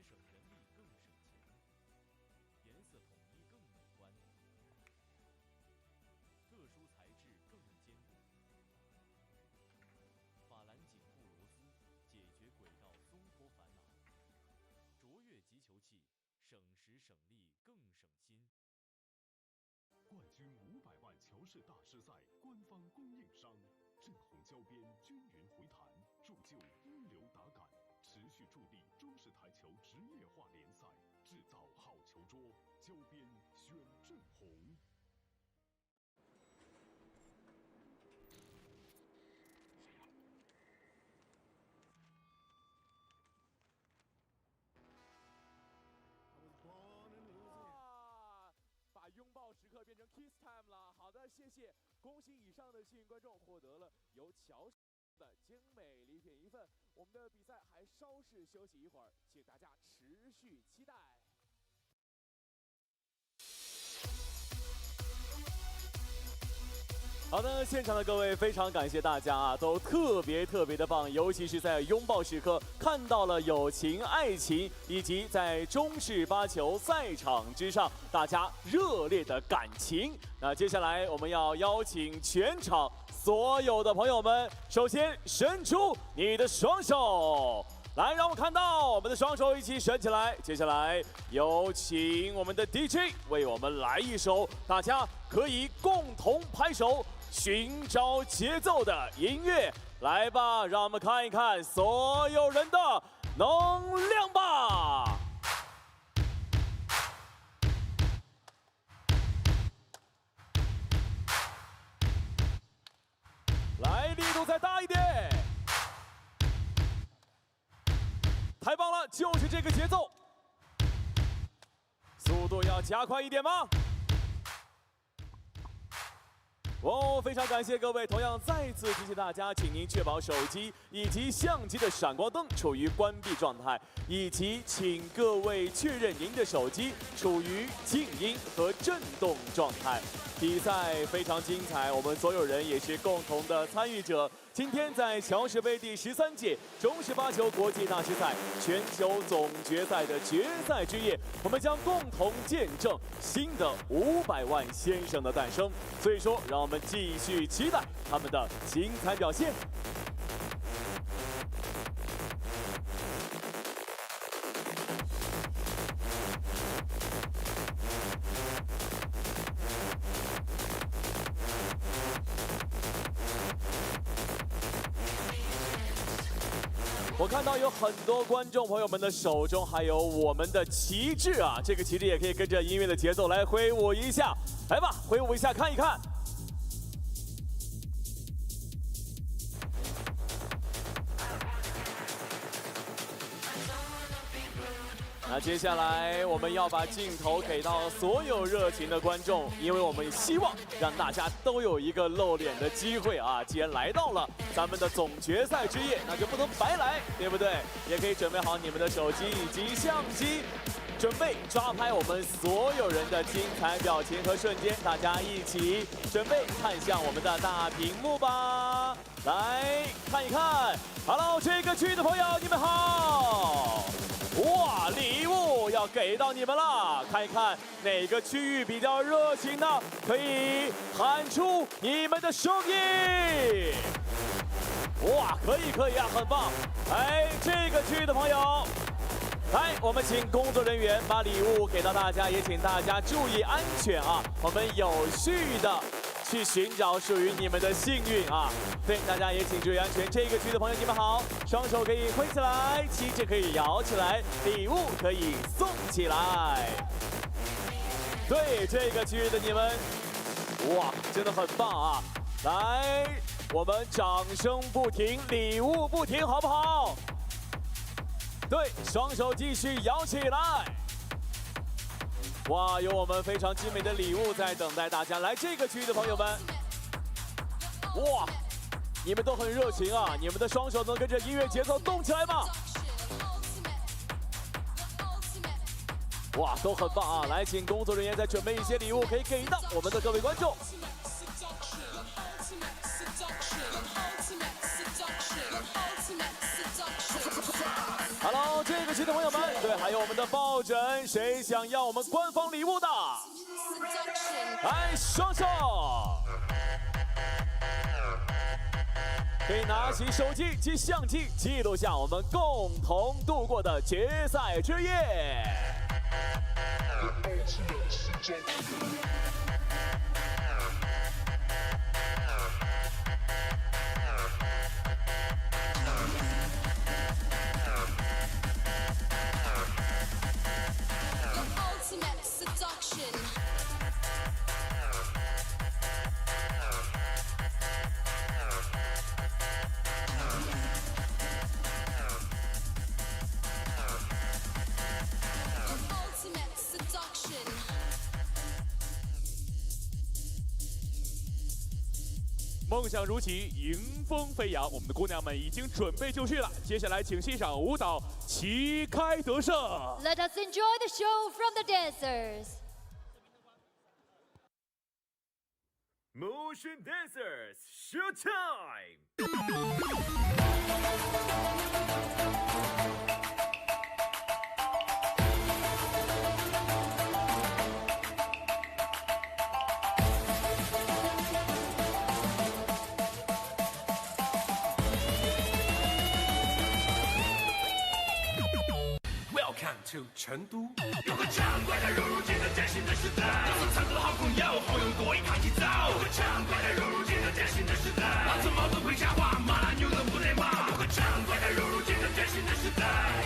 省人力更省钱，颜色统一更美观，特殊材质更坚固。法兰颈部螺丝解决轨道松脱烦恼，卓越集球器省时省力更省心。冠军500万桥式大师赛官方供应商，正红胶边均匀回弹，铸就一流打感，持续助力中式台球职业化联赛，制造好球桌，胶边选正红。哇！把拥抱时刻变成 kiss time 了。好的，谢谢，恭喜以上的幸运观众获得了由乔的精美礼品一份。我们的比赛还稍事休息一会儿，请大家持续期待。好的，现场的各位，非常感谢大家啊，都特别的棒，尤其是在拥抱时刻看到了友情、爱情，以及在中式八球赛场之上大家热烈的感情。那接下来我们要邀请全场所有的朋友们，首先伸出你的双手。来，让我看到我们的双手一起伸起来。接下来有请我们的 DJ 为我们来一首大家可以共同拍手寻找节奏的音乐。来吧，让我们看一看所有人的能量吧。来，力度再大一点。太棒了，就是这个节奏，速度要加快一点吗？哦，非常感谢各位，同样再次提醒大家，请您确保手机以及相机的闪光灯处于关闭状态，以及请各位确认您的手机处于静音和震动状态。比赛非常精彩，我们所有人也是共同的参与者。今天在乔氏杯第13届中式八球国际大师赛全球总决赛的决赛之夜，我们将共同见证新的500万先生的诞生。所以说，让我们继续期待他们的精彩表现。我看到有很多观众朋友们的手中还有我们的旗帜啊，这个旗帜也可以跟着音乐的节奏来挥舞一下，来吧，挥舞一下看一看。那接下来我们要把镜头给到所有热情的观众，因为我们希望让大家都有一个露脸的机会啊！既然来到了咱们的总决赛之夜，那就不能白来，对不对？也可以准备好你们的手机以及相机，准备抓拍我们所有人的精彩表情和瞬间，大家一起准备看向我们的大屏幕吧！来看一看 ，Hello， 这个区域的朋友，你们好！哇，礼物要给到你们了！看一看哪个区域比较热情的，可以喊出你们的声音。哇，可以啊，很棒！哎，这个区域的朋友，来，我们请工作人员把礼物给到大家，也请大家注意安全啊！我们有序的去寻找属于你们的幸运啊！对，大家也请注意安全。这个区的朋友，你们好，双手可以挥起来，旗帜可以摇起来，礼物可以送起来。对，这个区域的你们，哇，真的很棒啊！来，我们掌声不停，礼物不停，好不好？对，双手继续摇起来。哇，有我们非常精美的礼物在等待大家。来，这个区域的朋友们，哇，你们都很热情啊！你们的双手能跟着音乐节奏动起来吗？哇，都很棒啊！来，请工作人员再准备一些礼物，可以给到我们的各位观众。Hello， 这个区的朋友们，对，还有我们的抱枕，谁想要我们官方礼物的？来，双手！可以拿起手机及相机，记录下我们共同度过的决赛之夜。梦想如棋，迎风飞扬。我们的姑娘们已经准备就绪了，接下来请欣赏舞蹈《旗开得胜》。 Let us enjoy the show from the dancers. Motion dancers, showtime! Welcome to 成都，有个强怪的融入这个崭新的时代，有个唱歌好朋友，好用多一抗击造。有个强怪的融入这个崭新的时代，老子帽子会瞎话，骂牛人不得骂。有个强怪的融入这个崭新的时代，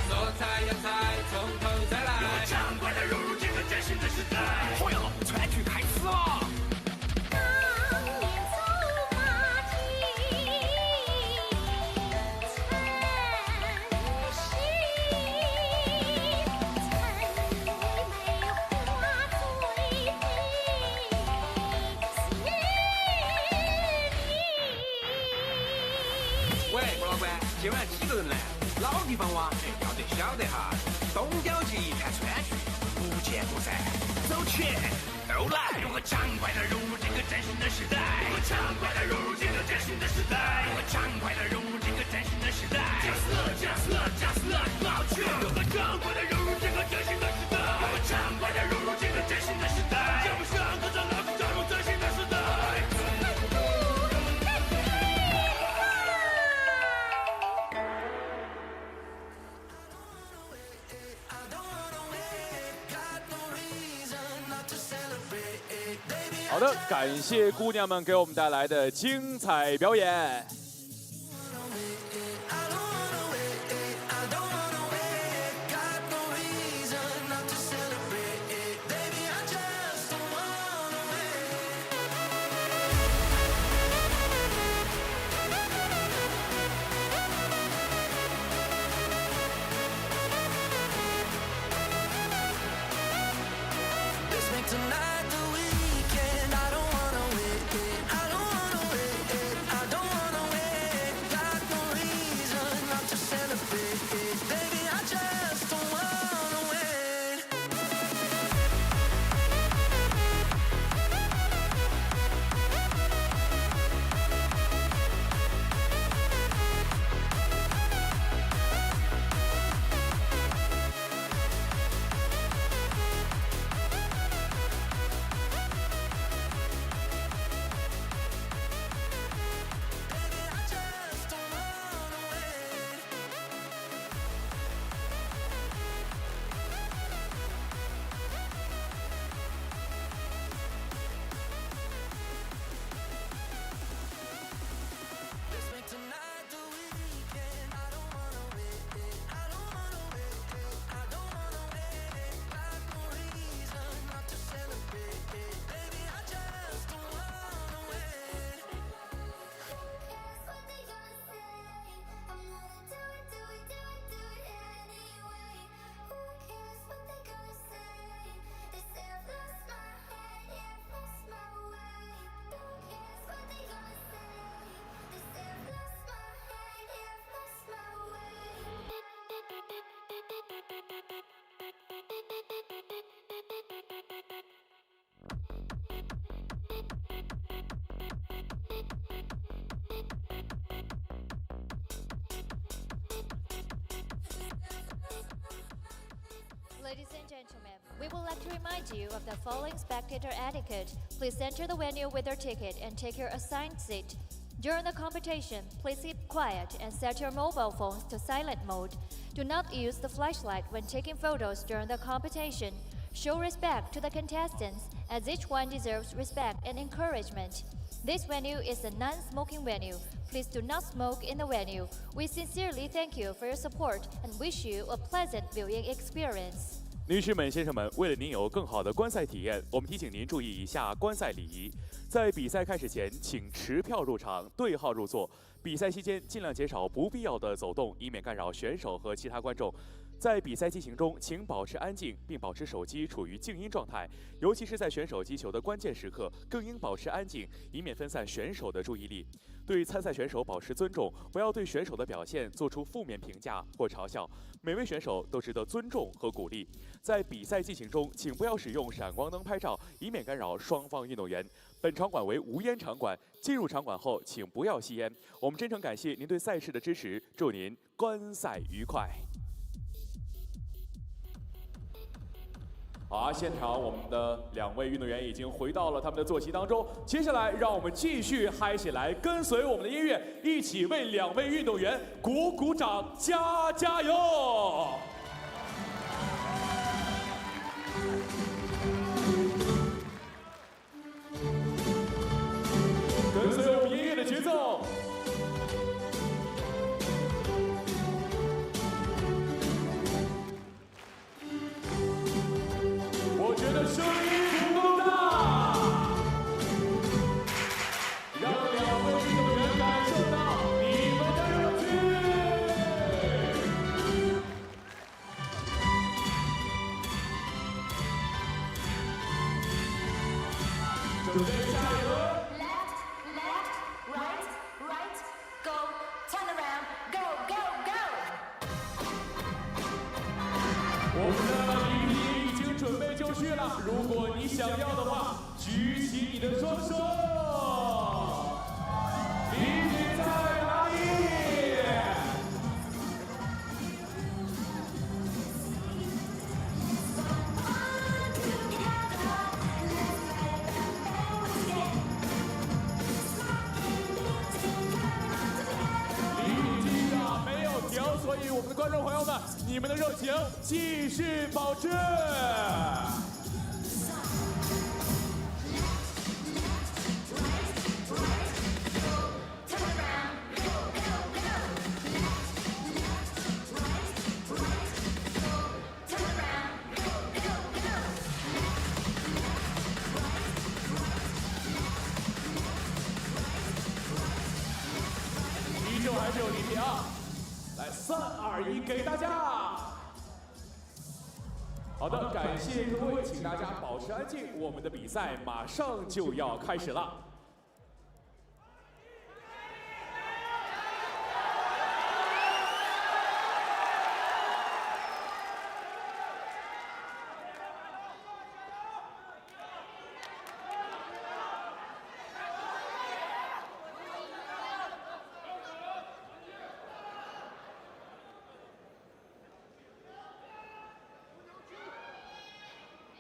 做菜要菜从头再来。有个强怪的融入这个崭新的时代，好哟，川剧开始了。 今晚几个人来？老地方哇，要得晓得哈。东郊记看川剧，不见不散。走起，都来！有个强怪的融入这个崭新的时代，有个强怪的融入这个崭新的时代，有个强怪的融入这个崭新的时代。加死了，加死了，加死了，老去！有个强怪的融入这个崭新的时代，有个强怪的融入这个崭新的时代。加不上，跟着老子加入崭新的时代。 好的，感谢姑娘们给我们带来的精彩表演。Ladies and gentlemen, we would like to remind you of the following spectator etiquette. Please enter the venue with your ticket and take your assigned seat. During the competition, please keep quiet and set your mobile phones to silent mode. Do not use the flashlight when taking photos during the competition. Show respect to the contestants, as each one deserves respect and encouragement. This venue is a non-smoking venue. Please do not smoke in the venue. We sincerely thank you for your support and wish you a pleasant viewing experience. 女士们、先生们，为了您有更好的观赛体验，我们提醒您注意以下观赛礼仪。在比赛开始前，请持票入场，对号入座。比赛期间，尽量减少不必要的走动，以免干扰选手和其他观众。在比赛进行中，请保持安静，并保持手机处于静音状态，尤其是在选手击球的关键时刻，更应保持安静，以免分散选手的注意力。对参赛选手保持尊重，不要对选手的表现做出负面评价或嘲笑。每位选手都值得尊重和鼓励。在比赛进行中，请不要使用闪光灯拍照，以免干扰双方运动员。本场馆为无烟场馆，进入场馆后请不要吸烟。我们真诚感谢您对赛事的支持，祝您观赛愉快。好，现场我们的2位运动员已经回到了他们的坐席当中。接下来，让我们继续嗨起来，跟随我们的音乐，一起为2位运动员鼓鼓掌，加油！跟随我们音乐的节奏。我觉得声音不够大，让2位运动员感受到你们的热情。准备下一轮。Left, right, go, turn around, go, go, go. 我们的礼品已经准备就绪了，如果你想要的话，举起你的双手。礼品在哪里？所以，我们的观众朋友们，你们的热情继续保持。依旧还是有礼品啊！来，3、2、1，给大家。好的，感谢各位，请大家保持安静，我们的比赛马上就要开始了。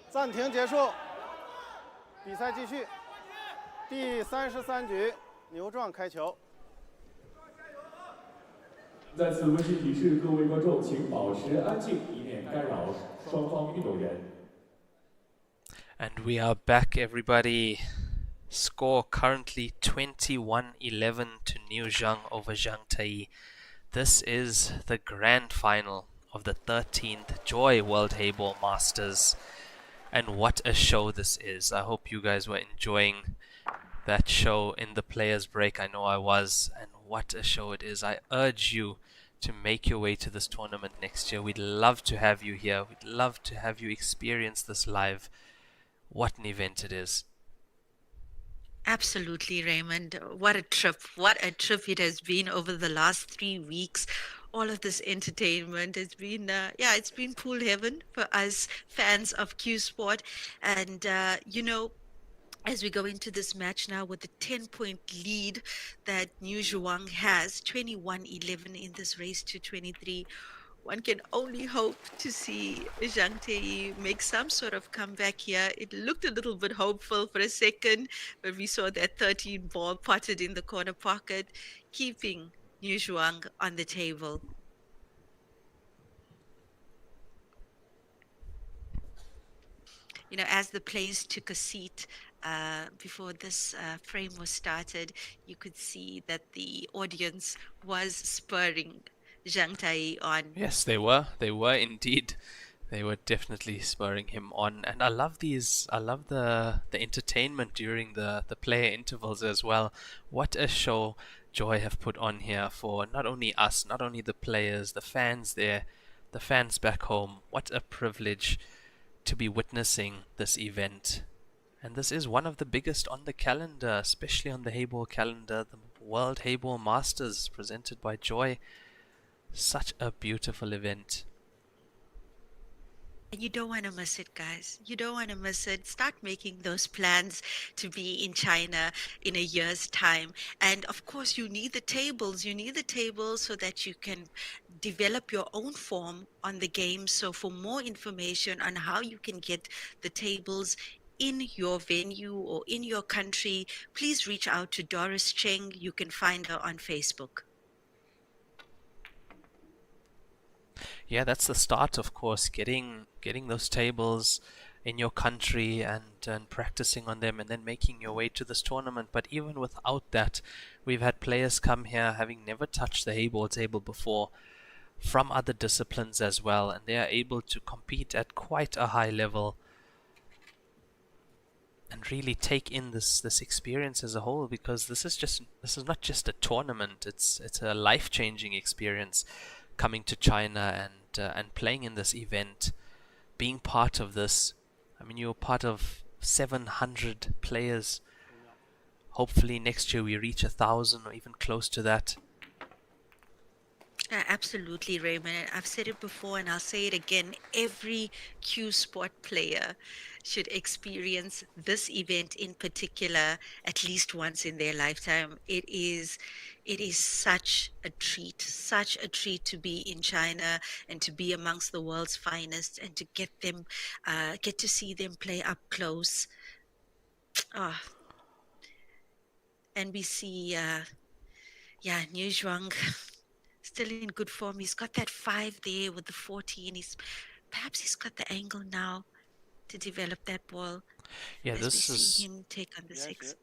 暂停结束，比赛继续。第33局，牛壮开球。再次温馨提示各位观众，请保持安静，以免干扰双方运动员。And we are back, everybody. Score currently 21-11 to New Zhang over Zhang Taiyi. This is the grand final of the 13th Joy World Heyball Masters. And what a show this is. I hope you guys were enjoying that show in the players break. I know I was. And what a show it is. I urge you to make your way to this tournament next year. We'd love to have you here. We'd love to have you experience this live. What an event it is. Absolutely, Raymond. What a trip. What a trip it has been over the last 3 weeks. All of this entertainment has been, it's been pool heaven for us fans of Q Sport. And, as we go into this match now with the 10-point lead that New Zhuang has, 21-11 in this race to 23, One can only hope to see Zhang Taiyi make some sort of comeback here. It looked a little bit hopeful for a second, but we saw that 13 ball potted in the corner pocket, keeping Zhuang on the table. You know, as the players took a seat before this frame was started, you could see that the audience was spurring Zhang Taiyi on. Yes, they were. They were indeed. They were definitely spurring him on. And I love these. I love the entertainment during the player intervals as well. What a show Joy have put on here for not only us, not only the players, the fans there, the fans back home. What a privilege to be witnessing this event. And this is one of the biggest on the calendar, especially on the Heyball calendar, the World Heyball Masters presented by Joy. Such a beautiful event. And you don't want to miss it, guys. You don't want to miss it. Start making those plans to be in China in a year's time. And of course, you need the tables. You need the tables so that you can develop your own form on the game. So for more information on how you can get the tables in your venue or in your country, please reach out to Doris Cheng. You can find her on Facebook. Yeah, that's the start, of course, getting those tables in your country and practicing on them and then making your way to this tournament. But even without that, we've had players come here having never touched the Heyball table before from other disciplines as well, and they are able to compete at quite a high level and really take in this experience as a whole, because this is not just a tournament, it's a life-changing experience. Coming to China and playing in this event, being part of this. I mean, you're part of 700 players. Hopefully next year we reach 1,000 or even close to that. Absolutely, Raymond. I've said it before and I'll say it again. Every Q Sport player should experience this event in particular at least once in their lifetime. It is such a treat to be in China and to be amongst the world's finest and to get to see them play up close. And we see, Zhuang still in good form. He's got that 5 there with the 14. Perhaps he's got the angle now to develop that ball. Yeah, this is him take on the 6.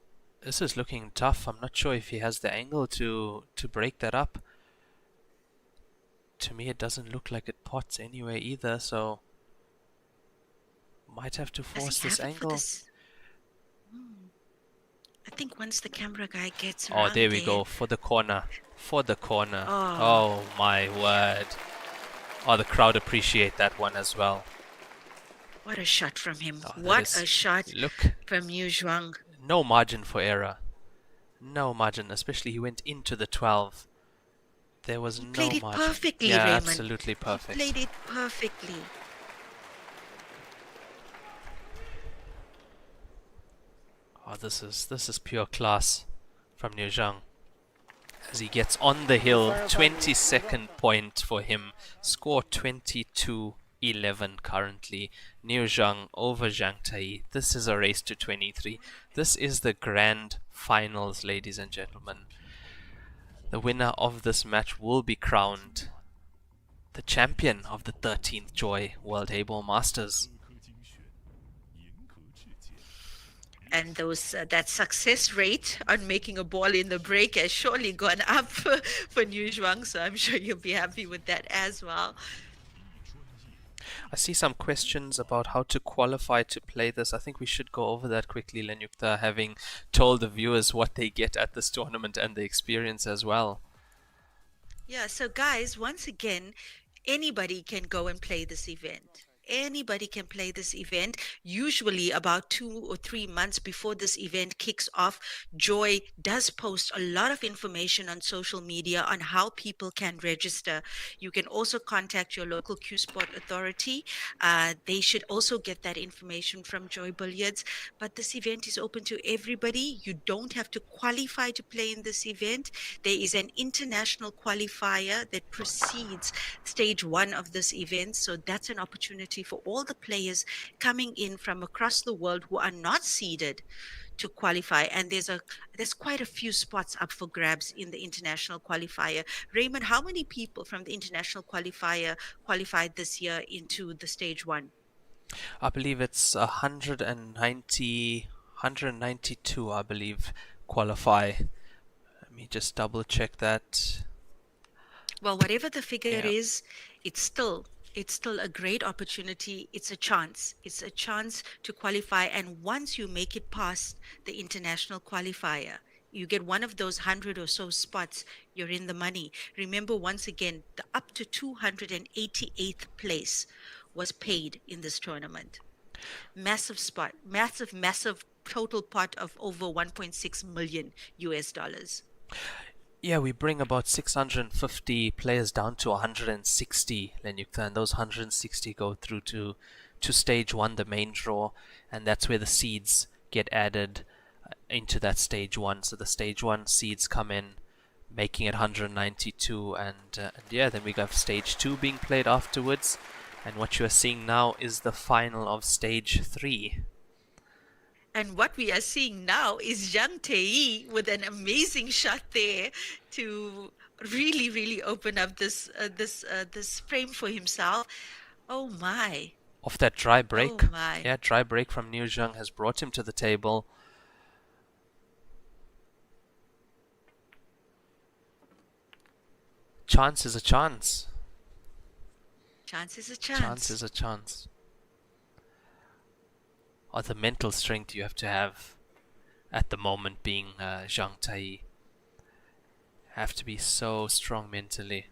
This is looking tough. I'm not sure if he has the angle to break that up. To me, it doesn't look like it pots anyway either, so might have to force this angle. I think once the camera guy gets around there we go, for the corner. For the corner. Oh my word. Oh, the crowd appreciate that one as well. What a shot from him. What a shot from Zhuang. No margin for error. No margin, especially he went into the 12. There was no margin. Played it perfectly, yeah, Raymond. Absolutely perfect. He played it perfectly. Oh, this is pure class from Zhang. As he gets on the hill, 22nd point for him. Score 22-11 currently. Zhang over Zhang Taiyi. This is a race to 23. This is the grand finals, ladies and gentlemen. The winner of this match will be crowned the champion of the 13th Joy World Heyball Masters. And that success rate on making a ball in the break has surely gone up for Zhuang, so I'm sure you'll be happy with that as well. I see some questions about how to qualify to play this. I think we should go over that quickly, Lenyuktha, having told the viewers what they get at this tournament and the experience as well. Yeah, so guys, once again, anybody can go and play this event. anybody can play this event. Usually about 2 or 3 months before this event kicks off, Joy does post a lot of information on social media on how people can register. You can also contact your local Q Sport authority. They should also get that information from Joy Billiards. But this event is open to everybody. You don't have to qualify to play in this event. There is an international qualifier that precedes stage 1 of this event. So that's an opportunity for all the players coming in from across the world who are not seeded to qualify. And there's quite a few spots up for grabs in the international qualifier. Raymond, how many people from the international qualifier qualified this year into the stage 1? I believe it's 192, I believe, qualify. Let me just double check that. Well, whatever the figure Yeah. is, it's still a great opportunity. It's a chance. It's a chance to qualify. And once you make it past the international qualifier, you get one of those 100 or so spots, you're in the money. Remember, once again, the up to 288th place was paid in this tournament. Massive spot, massive total pot of over 1.6 million US dollars. Yeah, we bring about 650 players down to 160, Lenyuktha, and those 160 go through to stage 1, the main draw, and that's where the seeds get added into that stage 1. So the stage 1 seeds come in, making it 192, and yeah, then we got stage 2 being played afterwards, and what you are seeing now is the final of stage 3. And what we are seeing now is Zhang Taiyi with an amazing shot there to really, really open up this frame for himself. Oh my! Off that dry break, Oh my! yeah, dry break from Zhang has brought him to the table. Chance is a chance. Chance is a chance. Chance is a chance. Or the mental strength you have to have at the moment, being Zhang Taiyi. Have to be so strong mentally.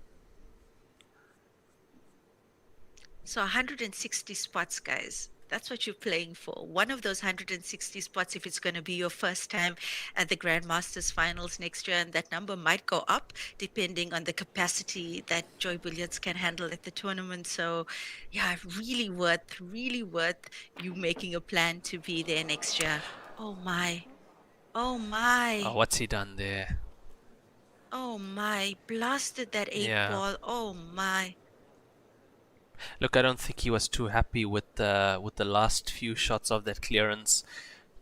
So 160 spots, guys. That's what you're playing for. One of those 160 spots, if it's going to be your first time at the Grandmasters Finals next year, and that number might go up depending on the capacity that Joy Billiards can handle at the tournament. So, yeah, really worth you making a plan to be there next year. Oh my! Oh my! Oh, what's he done there? Oh my! Blasted that 8-ball. Oh my! Look, I don't think he was too happy with the last few shots of that clearance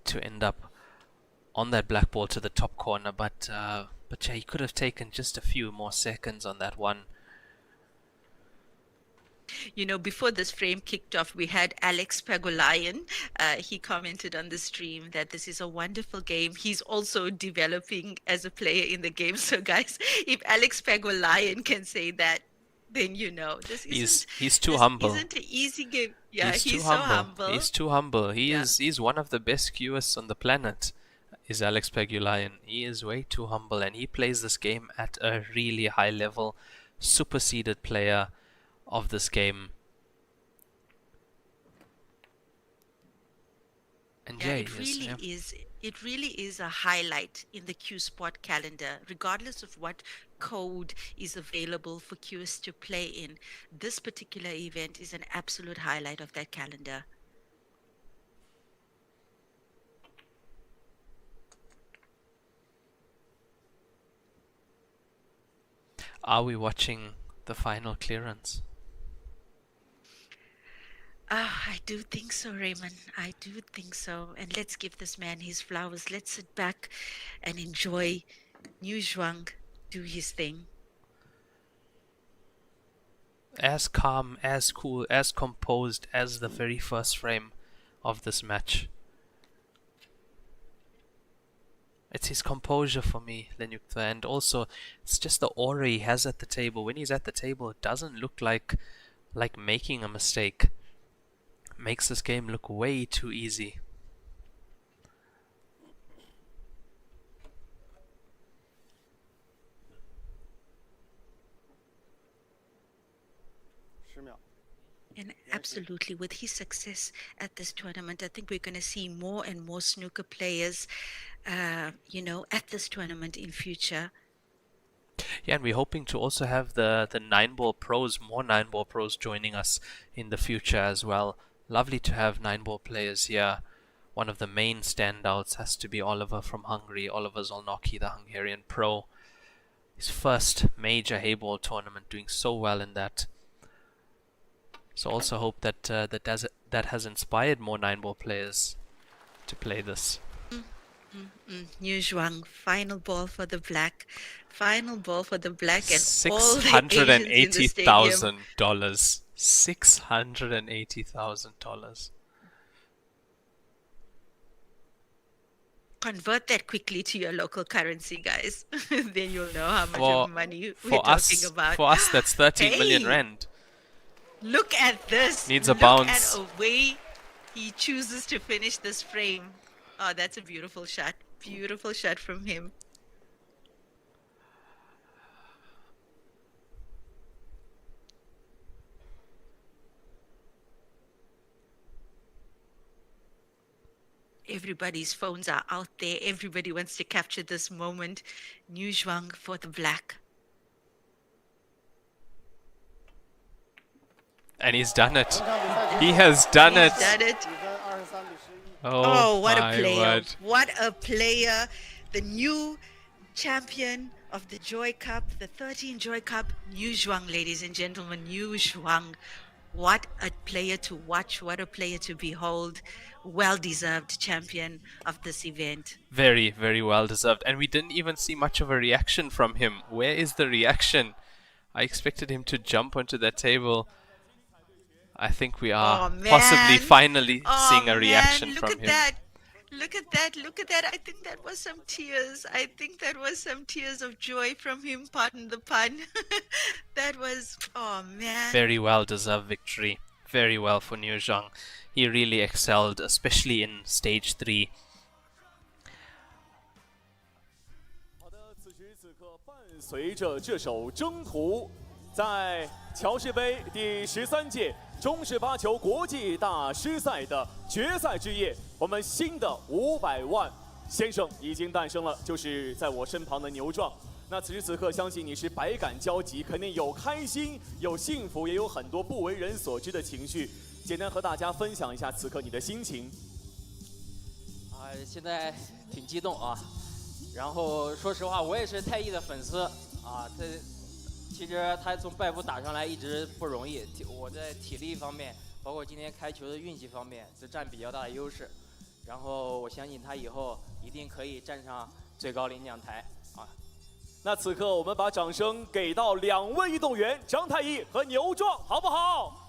to end up on that black ball to the top corner, but yeah, he could have taken just a few more seconds on that one. You know, before this frame kicked off, we had Alex Pagulayan. He commented on the stream that this is a wonderful game. He's also developing as a player in the game. So, guys, if Alex Pagulayan can say that, then you know this isn't. He's too humble. Isn't an easy game. Yeah, he's so humble. He's too humble. He's one of the best QS on the planet. Is Alex Pagulayan. He is way too humble, and he plays this game at a really high level. Superseded player of this game. And yeah, it really is a highlight in the Q Sport calendar, regardless of what code is available for QS to play in. This particular event is an absolute highlight of that calendar. Are we watching the final clearance? I do think so, Raymond. I do think so. And let's give this man his flowers. Let's sit back and enjoy Zhuang do his thing. As calm, as cool, as composed as the very first frame of this match. It's his composure for me, Lenyuktha, and also it's just the aura he has at the table. When he's at the table, it doesn't look like making a mistake. Makes this game look way too easy. And absolutely, with his success at this tournament, I think we're going to see more and more snooker players, at this tournament in future. Yeah, and we're hoping to also have the 9-ball pros, more 9-ball pros joining us in the future as well. Lovely to have 9-ball players here. One of the main standouts has to be Oliver from Hungary, Oliver Zolnocki, the Hungarian pro. His first major Heyball tournament, doing so well in that. So also hope that that has inspired more 9-ball players to play this. New Zhuang, final ball for the black. Final ball for the black and all the Asians in the stadium. $680,000. $680,000. Convert that quickly to your local currency, guys. Then you'll know how much of money we're talking about. For us, that's 13 million rand. Look at this. Needs a bounce. Look at a way he chooses to finish this frame. Oh, that's a beautiful shot. Beautiful shot from him. Everybody's phones are out there. Everybody wants to capture this moment. New Zhuang for the black. And he's done it. He has done it. He's done it. Oh, what a my player. word. What a player. The new champion of the Joy Cup, the 13 Joy Cup, New Zhuang, ladies and gentlemen, New Zhuang. What a player to watch. What a player to behold. Well-deserved champion of this event. Very, very well deserved. And we didn't even see much of a reaction from him. Where is the reaction? I expected him to jump onto that table. I think we are possibly finally seeing a reaction from him. Look at that. Look at that. I think that was some tears. I think that was some tears of joy from him. Pardon the pun. That was, oh man. Very well deserved victory. Very well for New Zhang. He really excelled, especially in stage 3. 好的，此时此刻，伴随着这首《征途》，在乔氏杯第13届中式八球国际大师赛的决赛之夜，我们新的500万先生已经诞生了，就是在我身旁的牛壮。那此时此刻，相信你是百感交集，肯定有开心，有幸福，也有很多不为人所知的情绪。简单和大家分享一下此刻你的心情。现在挺激动啊。然后说实话，我也是太艺的粉丝啊。其实他从败部打上来一直不容易，我在体力方面，包括今天开球的运气方面，都占比较大的优势。然后我相信他以后一定可以站上最高领奖台啊。那此刻我们把掌声给到2位运动员张太艺和牛壮，好不好？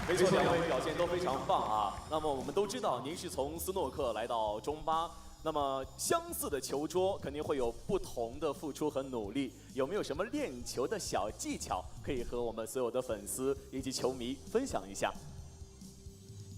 没错，2位表现都非常棒啊。那么我们都知道，您是从斯诺克来到中巴。那么相似的球桌肯定会有不同的付出和努力，有没有什么练球的小技巧可以和我们所有的粉丝以及球迷分享一下？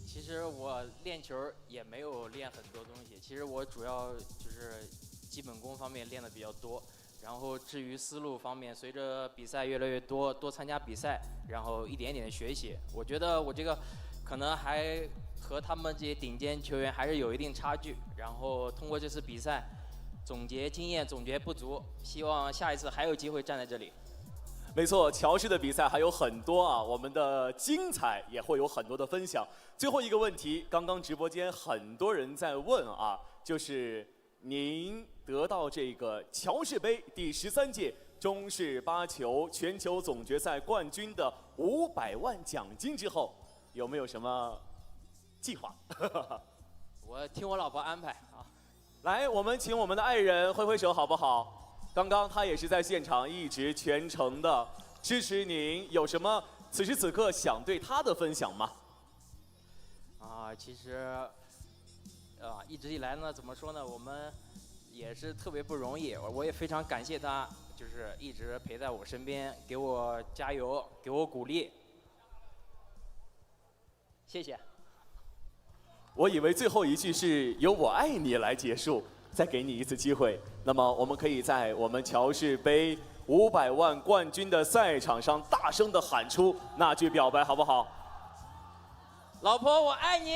其实我练球也没有练很多东西，其实我主要就是基本功方面练的比较多，然后至于思路方面，随着比赛越来越多，多参加比赛，然后一点点的学习，我觉得我这个可能还和他们这些顶尖球员还是有一定差距，然后通过这次比赛总结经验，总结不足，希望下一次还有机会站在这里。没错，乔氏的比赛还有很多啊，我们的精彩也会有很多的分享。最后一个问题，刚刚直播间很多人在问啊，就是您得到这个乔氏杯第13届中式八球全球总决赛冠军的500万奖金之后，有没有什么计划？我听我老婆安排啊。来，我们请我们的爱人挥挥手好不好？刚刚他也是在现场一直全程的支持您，有什么此时此刻想对他的分享吗？其实一直以来呢，怎么说呢，我们也是特别不容易，我也非常感谢他，就是一直陪在我身边，给我加油，给我鼓励，谢谢。我以为最后一句是由我爱你来结束，再给你一次机会。那么我们可以在我们乔氏杯500万冠军的赛场上大声的喊出那句表白，好不好？老婆，我爱你。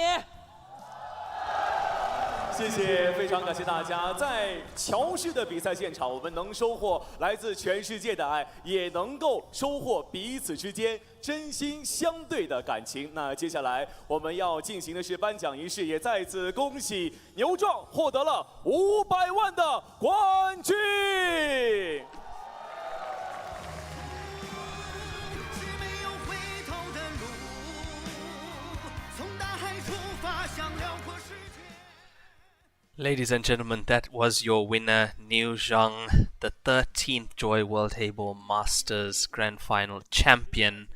谢谢，非常感谢大家。在乔氏的比赛现场，我们能收获来自全世界的爱，也能够收获彼此之间真心相对的感情。那接下来我们要进行的是颁奖仪式，也再次恭喜牛壮获得了500万的冠军。Ladies and gentlemen, that was your winner, Niu Zhang, the 13th Joy World Heyball Masters Grand Final champion.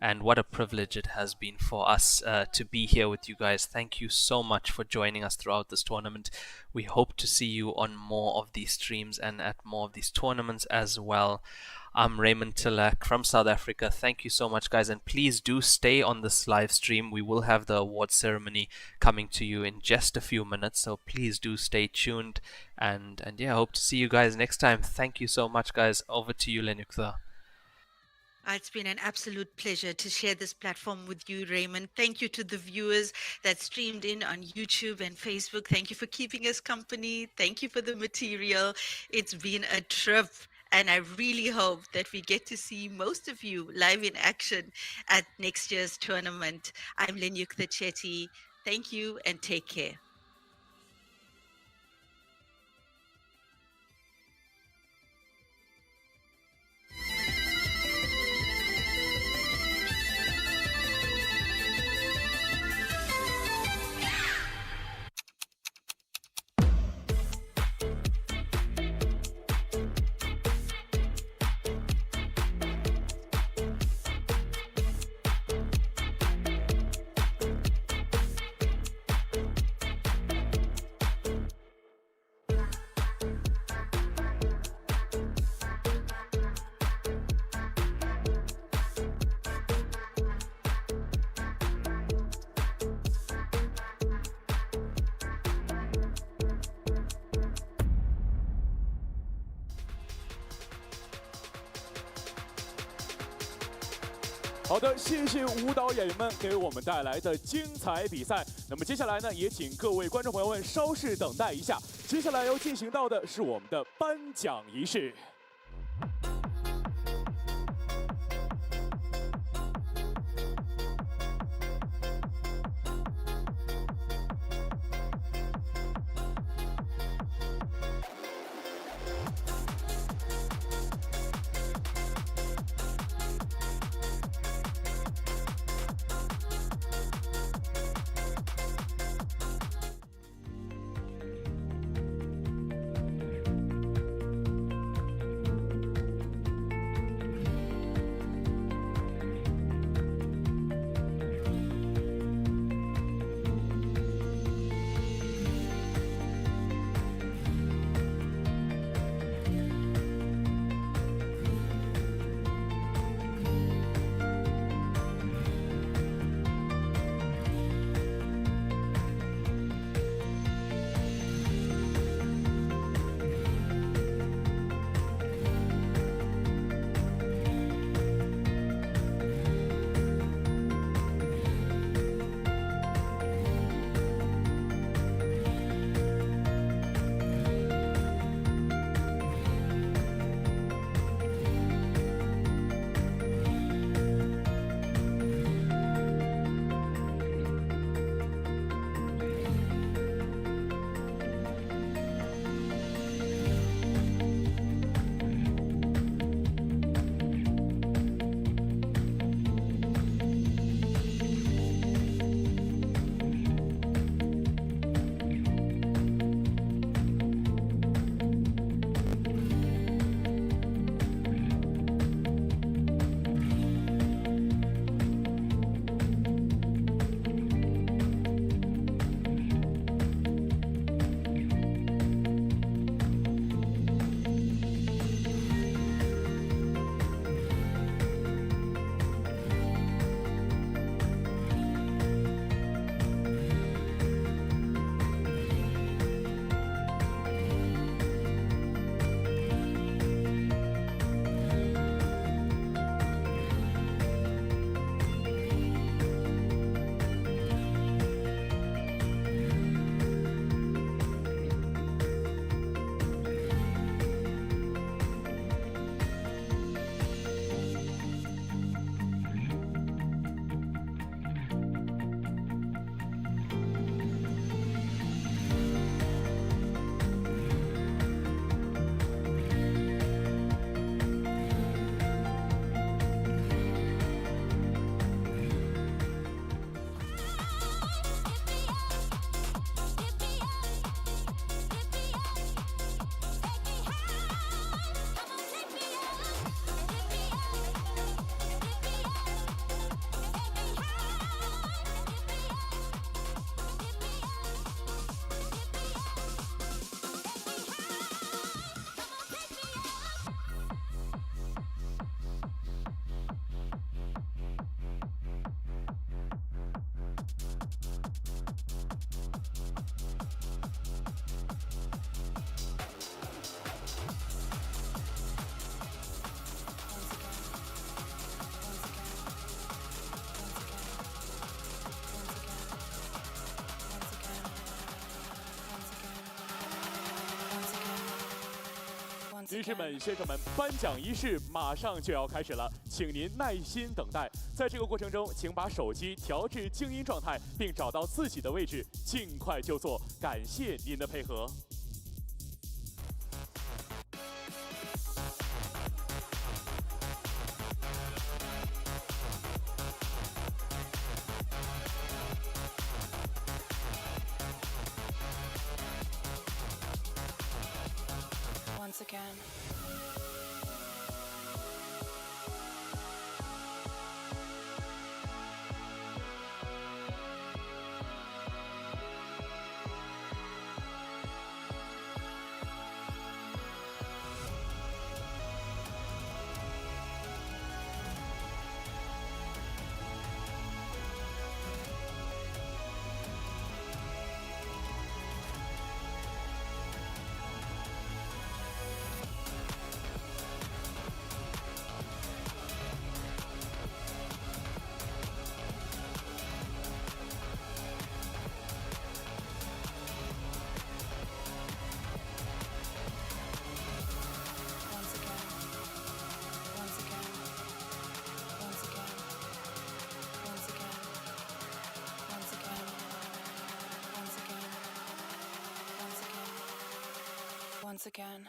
And what a privilege it has been for us to be here with you guys. Thank you so much for joining us throughout this tournament. We hope to see you on more of these streams and at more of these tournaments as well. I'm Raymond Tillack from South Africa. Thank you so much, guys, and please do stay on this live stream. We will have the award ceremony coming to you in just a few minutes, so please do stay tuned. And yeah, I hope to see you guys next time. Thank you so much, guys. Over to you, Lenyuktha. It's been an absolute pleasure to share this platform with you, Raymond. Thank you to the viewers that streamed in on YouTube and Facebook. Thank you for keeping us company. Thank you for the material. It's been a trip. And I really hope that we get to see most of you live in action at next year's tournament. I'm Lenyuktha Chetty. Thank you and take care.好的，谢谢舞蹈演员们给我们带来的精彩比赛。那么接下来呢，也请各位观众朋友们稍事等待一下，接下来要进行到的是我们的颁奖仪式。女士们、先生们，颁奖仪式马上就要开始了，请您耐心等待。在这个过程中，请把手机调至静音状态，并找到自己的位置，尽快就座。感谢您的配合。Once again. Once again. Once again.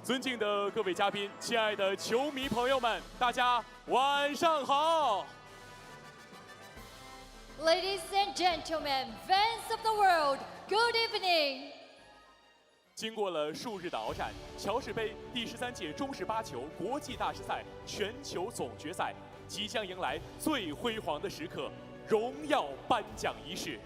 尊敬的各位嘉宾，亲爱的球迷朋友们，大家晚上好。 Ladies and gentlemen, fans of the world, good evening. 经过了数日的鏖战，乔氏杯第13届中式八球国际大师赛全球总决赛即将迎来最辉煌的时刻——荣耀颁奖仪式。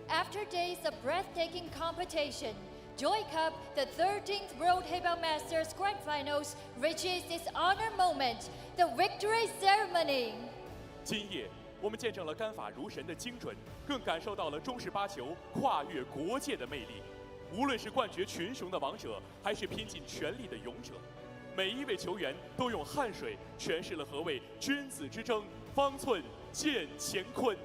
After days of breathtaking competition, Joy Cup, the 13th World Heyball Masters Grand Finals, reaches its honor moment, the victory ceremony. 今夜，我们见证了干法如神的精准，更感受到了中式八球跨越国界的魅力。无论是冠绝群雄的王者，还是拼尽全力的勇者，每一位球员都用汗水诠释了何谓君子之争，方寸见乾坤。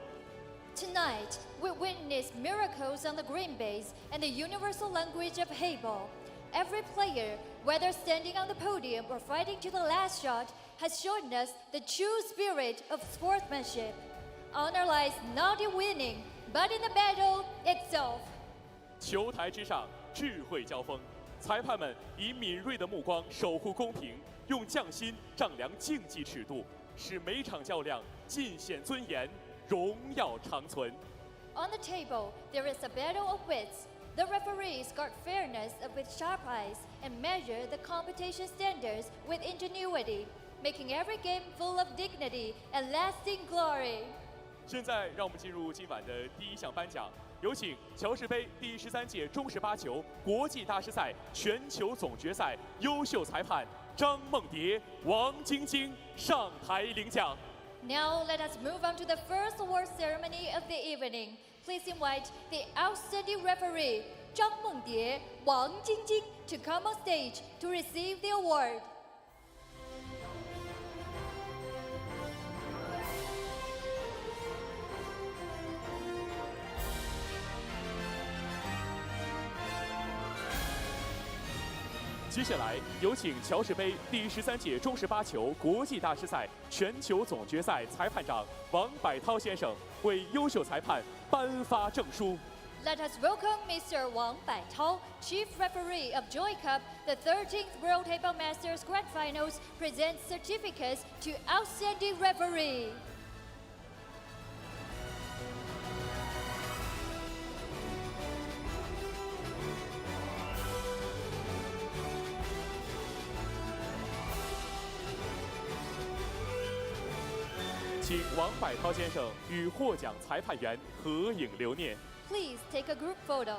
Tonight, we witness miracles on the green base and the universal language of Heyball. Every player, whether standing on the podium or fighting to the last shot, has shown us the true spirit of sportsmanship. Honor lies not in winning, but in the battle itself. 球台之上，智慧交锋，裁判们以敏锐的目光守护公平，用匠心丈量竞技尺度，使每场较量尽显尊严。 荣耀长存。 On the table, there is a battle of wits. The referees guard fairness with sharp eyes and measure the competition standards with ingenuity, making every game full of dignity and lasting glory. 现在让我们进入今晚的第一项颁奖，有请乔氏杯第13届中式八球国际大师赛全球总决赛优秀裁判张梦蝶、王晶晶上台领奖。 Now let us move on to the first award ceremony of the evening. Please invite the outstanding referee Zhang Mengdie, Wang Jingjing to come on stage to receive the award. 接下来，有请乔氏杯第13届中式八球国际大师赛全球总决赛裁判长王柏涛先生为优秀裁判颁发证书。 Let us welcome Mr. Wang Baitao, Chief Referee of Joy Cup, the 13th World Heyball Masters Grand Finals, presents certificates to outstanding referee. 请王柏涛先生与获奖裁判员合影留念。 Please take a group photo.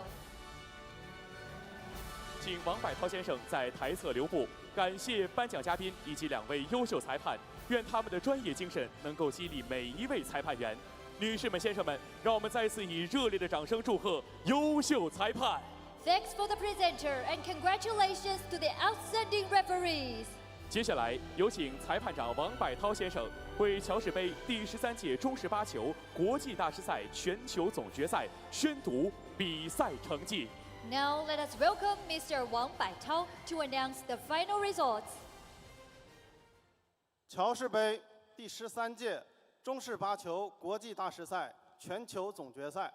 请王柏涛先生在台侧留步，感谢颁奖嘉宾以及2位优秀裁判，愿他们的专业精神能够激励每一位裁判员。女士们、先生们，让我们再次以热烈的掌声祝贺优秀裁判。Thanks for the presenter and congratulations to the outstanding referees. 接下来有请裁判长王柏涛先生为乔氏杯第13届中式八球国际大师赛全球总决赛宣读比赛成绩。Now let us welcome Mr. Wang Baitao to announce the final results. 乔氏杯第13届中式八球国际大师赛全球总决赛，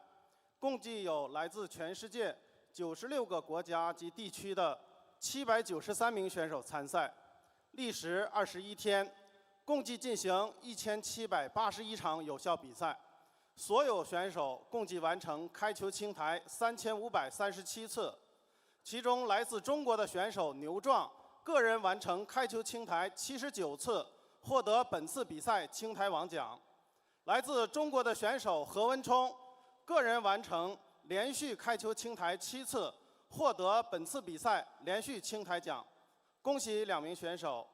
共计有来自全世界96个国家及地区的793名选手参赛。 历时21天，共计进行1781场有效比赛，所有选手共计完成开球清台3537次，其中来自中国的选手牛壮个人完成开球清台79次，获得本次比赛清台王奖；来自中国的选手何文冲个人完成连续开球清台7次，获得本次比赛连续清台奖。 恭喜2名选手，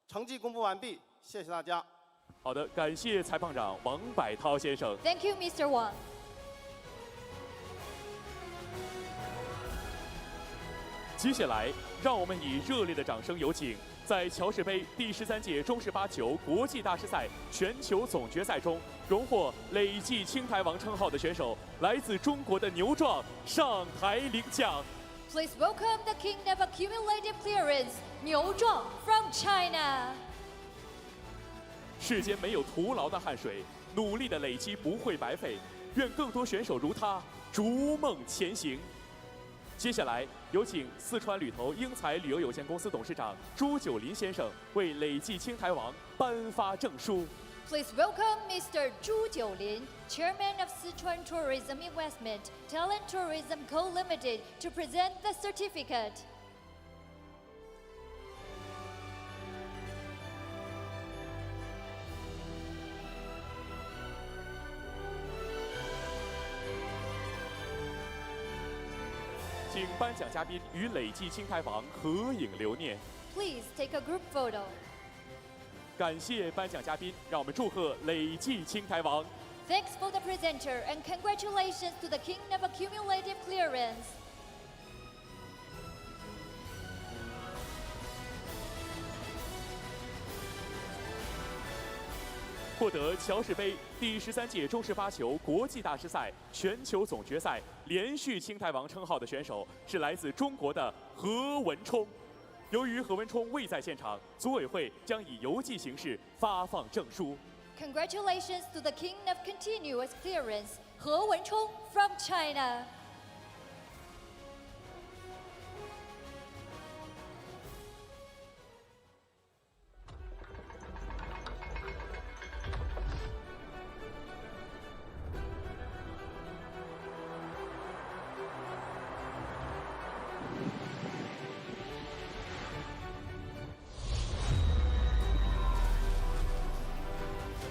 成绩公布完毕，谢谢大家。好的，感谢裁判长王柏涛先生。Thank you, Mr. Wang. 接下来，让我们以热烈的掌声有请在乔氏杯第13届中式八球国际大师赛全球总决赛中荣获累计青台王称号的选手，来自中国的牛壮上台领奖。 Please welcome the King of Accumulated Clearance, Niu Zhuang from China. 世间没有徒劳的汗水，努力的累积不会白费。愿更多选手如他逐梦前行。接下来有请四川旅投英才旅游有限公司董事长朱九林先生为累计青台王颁发证书。 Please welcome Mr. Zhu Jiulin, Chairman of Sichuan Tourism Investment Talent Tourism Co. Limited, to present the certificate. 请颁奖嘉宾与累计青台王合影留念。Please take a group photo. 感谢颁奖嘉宾，让我们祝贺累计青台王。 Thanks for the presenter and congratulations to the King of Accumulated Clearance. 获得乔氏杯第13届中式八球国际大师赛全球总决赛连续青台王称号的选手是来自中国的何文冲。由于何文冲未在现场，组委会将以邮寄形式发放证书。Congratulations to the King of Continuous Clearance, He Wenchong from China.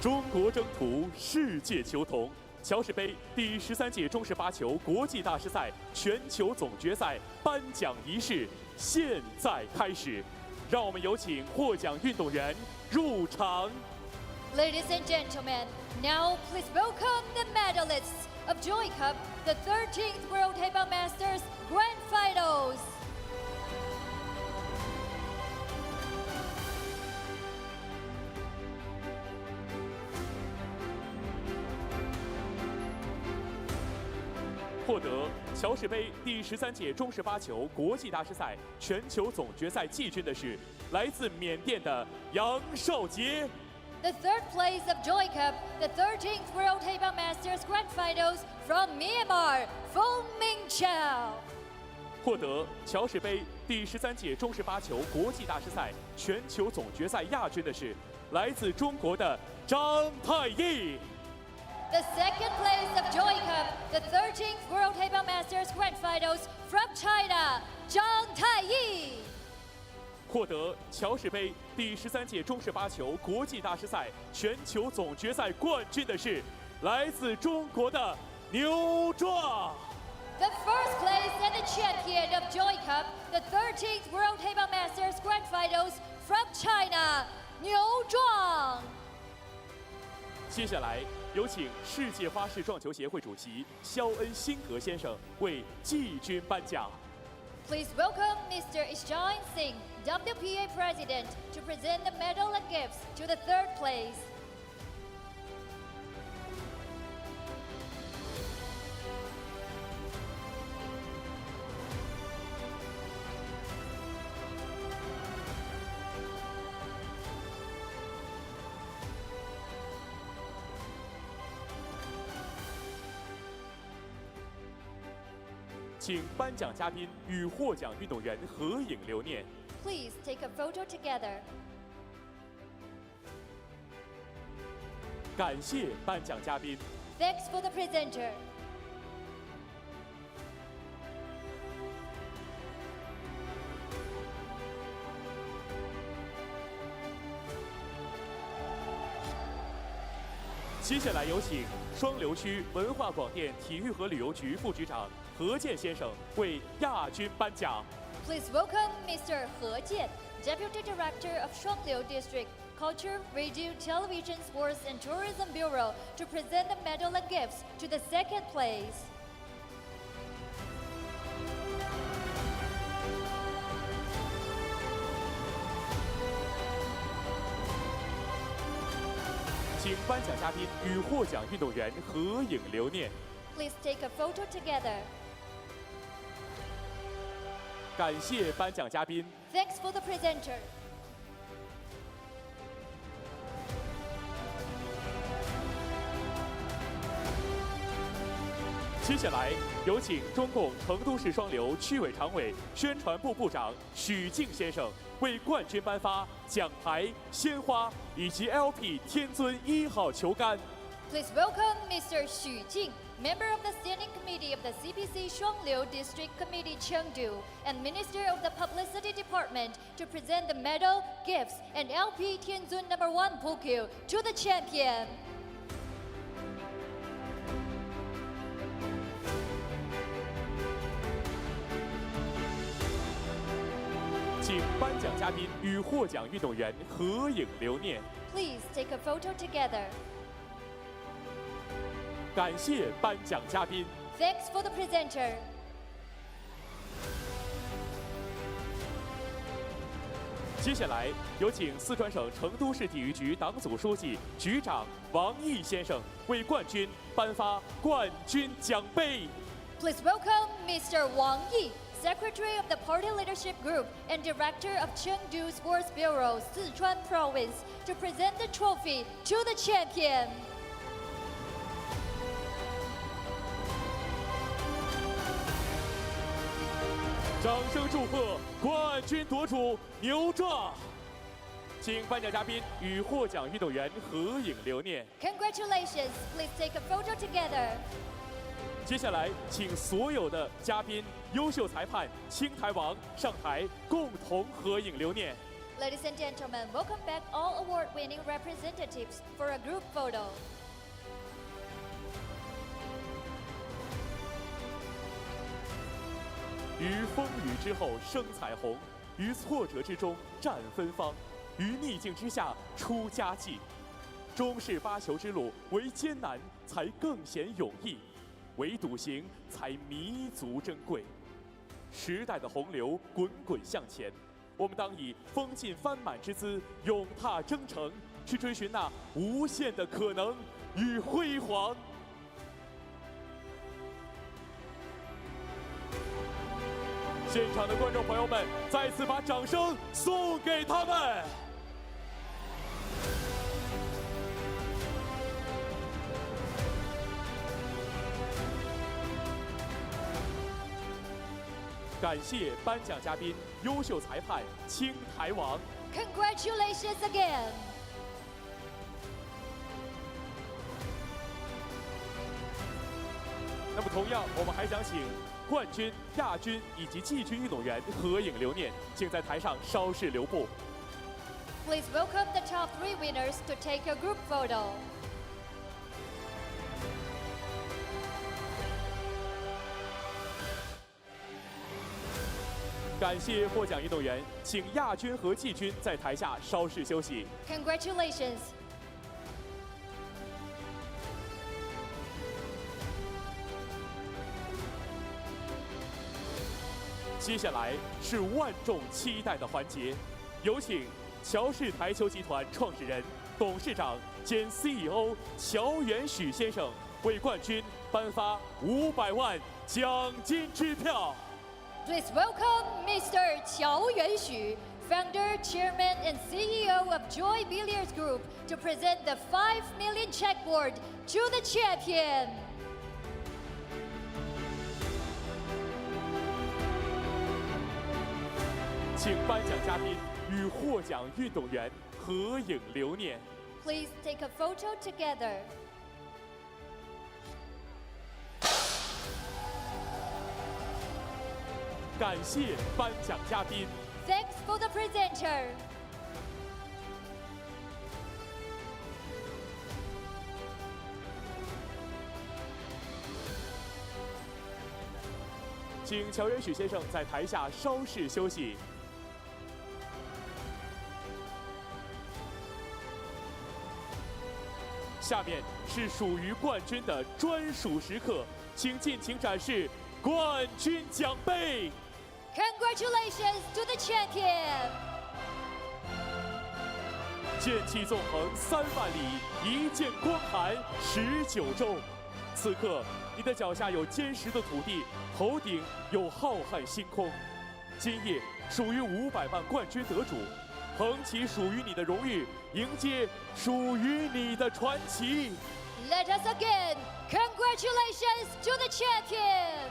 中国征途世界球童，乔氏杯第13届中式8球国际大师赛全球总决赛颁奖仪式现在开始，让我们有请获奖运动员入场。 Ladies and gentlemen, now please welcome the medalists of Joy Cup, the 13th World Heyball Masters Grand Finals. 获得乔氏杯第13届中式8球国际大师赛全球总决赛季军的是来自缅甸的杨少杰。 The third place of Joy Cup, the 13th World Heyball Masters Grand Finals from Myanmar, Fong Mingchao. 获得乔氏杯第13届中式8球国际大师赛全球总决赛亚军的是来自中国的张太义。 The second place of Joy Cup, the 13th World Heyball Masters Grand Finals from China, Zhang Taiyi. 获得乔氏杯第13届中式8球国际大师赛全球总决赛冠军的是来自中国的牛壮。 The first place and the champion of Joy Cup, the 13th World Heyball Masters Grand Finals from China, 牛壮。 接下来有请世界花式撞球协会主席肖恩辛格先生为季军颁奖。 Please welcome Mr. Zhang, WPA President, to present the medal and gifts to the third place. 请颁奖嘉宾与获奖运动员合影留念。 Please take a photo together. 感谢颁奖嘉宾。 Thanks for the presenter. 接下来有请双流区文化广电体育和旅游局副局长何健先生为亚军颁奖。 Please welcome Mr. He Jian, Deputy Director of Shuangliu District Culture, Radio, Television, Sports and Tourism Bureau to present the medal and gifts to the second place. 请颁奖嘉宾与获奖运动员合影留念。 Please take a photo together. 感谢颁奖嘉宾。 Thanks for the presenter. 接下来有请中共成都市双流区委常委、宣传部部长许静先生为冠军颁发奖牌、鲜花以及 LP 天尊1号球杆。 Please welcome Mr. Xu Jing, member of the Standing Committee of the CPC Shuangliu District Committee Chengdu and Minister of the Publicity Department to present the medal, gifts, and LP Tianzun No. 1 Pukyu to the champion. 请颁奖嘉宾与获奖运动员合影留念。 Please take a photo together. 感谢颁奖嘉宾。 Thanks for the presenter. 接下来有请四川省成都市体育局党组书记、局长王毅先生为冠军颁发冠军奖杯。 Please welcome Mr. Wang Yi, Secretary of the Party Leadership Group and Director of Chengdu Sports Bureau, Sichuan Province, to present the trophy to the champion. 掌声祝贺冠军夺主牛壮！请颁奖嘉宾与获奖运动员合影留念。 Congratulations! Please take a photo together. 接下来，请所有的嘉宾、优秀裁判、青台王上台共同合影留念。Ladies and gentlemen, welcome back all award-winning representatives for a group photo. 于风雨之后生彩虹，于挫折之中绽芬芳，于逆境之下出佳绩。中式八球之路，为艰难才更显勇毅，唯笃行才弥足珍贵。时代的洪流滚滚向前，我们当以风劲帆满之姿，勇踏征程，去追寻那无限的可能与辉煌。现场的观众朋友们，再次把掌声送给他们。感谢颁奖嘉宾、优秀裁判青台王。Congratulations again. 那么同样，我们还想请冠军、亚军以及季军运动员合影留念，请在台上稍事留步。Please welcome the top 3 winners to take a group photo. 感谢获奖运动员，请亚军和季军在台下稍事休息。Congratulations. 接下来是万众期待的环节，有请乔氏台球集团创始人、董事长兼 CEO 乔元许先生为冠军颁发500万奖金支票。Please welcome Mr. 乔元许, founder, chairman, and CEO of Joy Billiards Group, to present the 5 million checkboard to the champion. 请颁奖嘉宾与获奖运动员合影留念。Please take a photo together. 感谢颁奖嘉宾。Thanks for the presenter. 请乔元许先生在台下稍事休息。下面是属于冠军的专属时刻，请尽情展示冠军奖杯。Congratulations to the champion. 剑气纵横3万里，一剑光寒19州。此刻，你的脚下有坚实的土地，头顶有浩瀚星空。今夜属于500万冠军得主，捧起属于你的荣誉，迎接属于你的传奇。Let us again congratulations to the champion.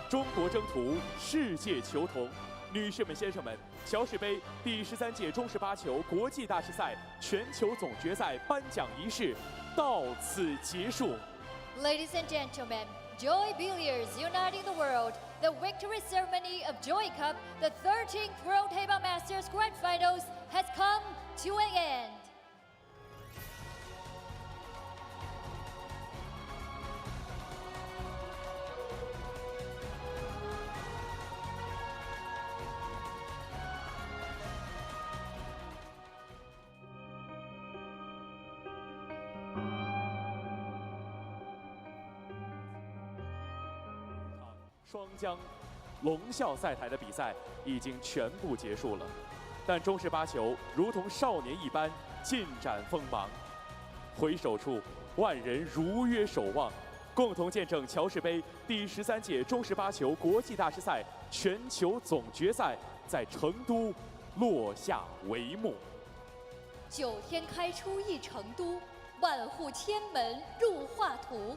中国征途，世界球童，女士们、先生们，乔氏杯第13届中式八球国际大师赛全球总决赛颁奖仪式到此结束。Ladies and gentlemen, Joy Billiards uniting the world. The victory ceremony of Joy Cup, the 13th World Heyball Masters Grand Finals, has come to an end. 双江龙啸赛台的比赛已经全部结束了，但中式八球如同少年一般尽展锋芒。回首处，万人如约守望，共同见证乔氏杯第13届中式八球国际大师赛全球总决赛在成都落下帷幕。9天开出一成都，万户千门入画图。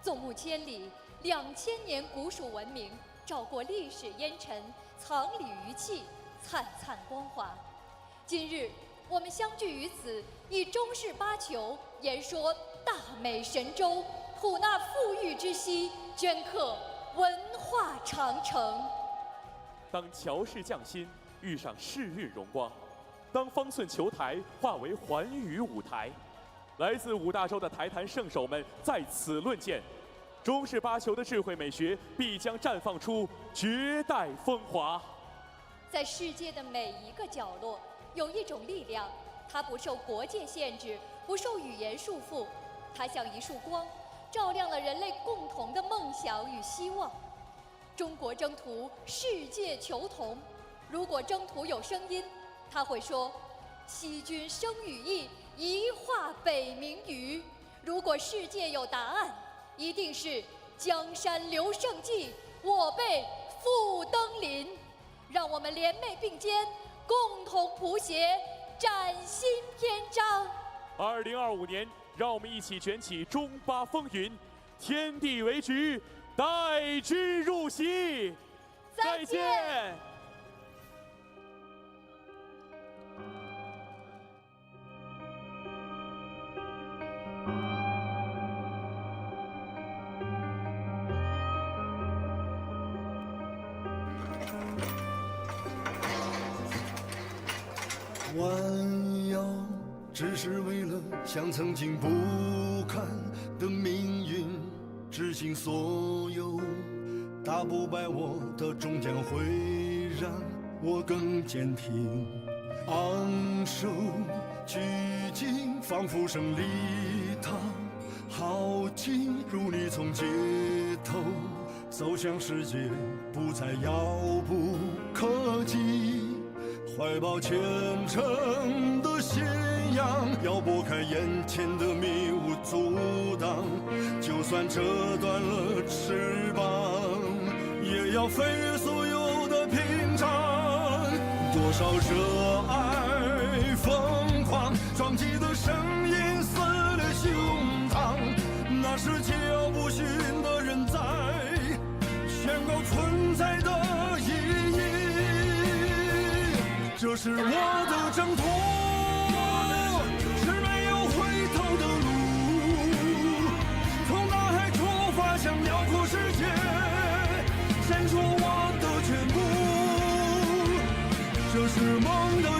纵目千里，2000年古蜀文明，照过历史烟尘，藏礼余气，灿灿光华。今日我们相聚于此，以中式八球言说大美神州，吐纳富裕之息，镌刻文化长城。当乔氏匠心遇上世日荣光，当方寸球台化为寰宇舞台，来自5大洲的台坛圣手们在此论剑，中式八球的智慧美学必将绽放出绝代风华。在世界的每一个角落，有一种力量，它不受国界限制，不受语言束缚，它像一束光，照亮了人类共同的梦想与希望。中国征途世界求同，如果征途有声音，他会说：西君生羽翼，一化北冥鱼。如果世界有答案，一定是江山留胜迹，我辈复登临。让我们联袂并肩，共同谱写崭新篇章。2025年，让我们一起卷起中巴风云，天地为局，待之入席。再见。弯腰只是为了向曾经不堪的命运执行所有，打不败我的终将会让我更坚挺，昂首趋近，仿佛胜利它好近，如你从街头走向世界，不再遥不可及，怀抱虔诚的信仰，要拨开眼前的迷雾阻挡，就算折断了翅膀，也要飞越所有的屏障。多少热爱疯狂撞击的声音撕裂胸膛，那是桀骜不驯的人在宣告存在的意义。这是我的征途，是没有回头的路，从大海出发，向辽阔世界献出我的全部。这是梦的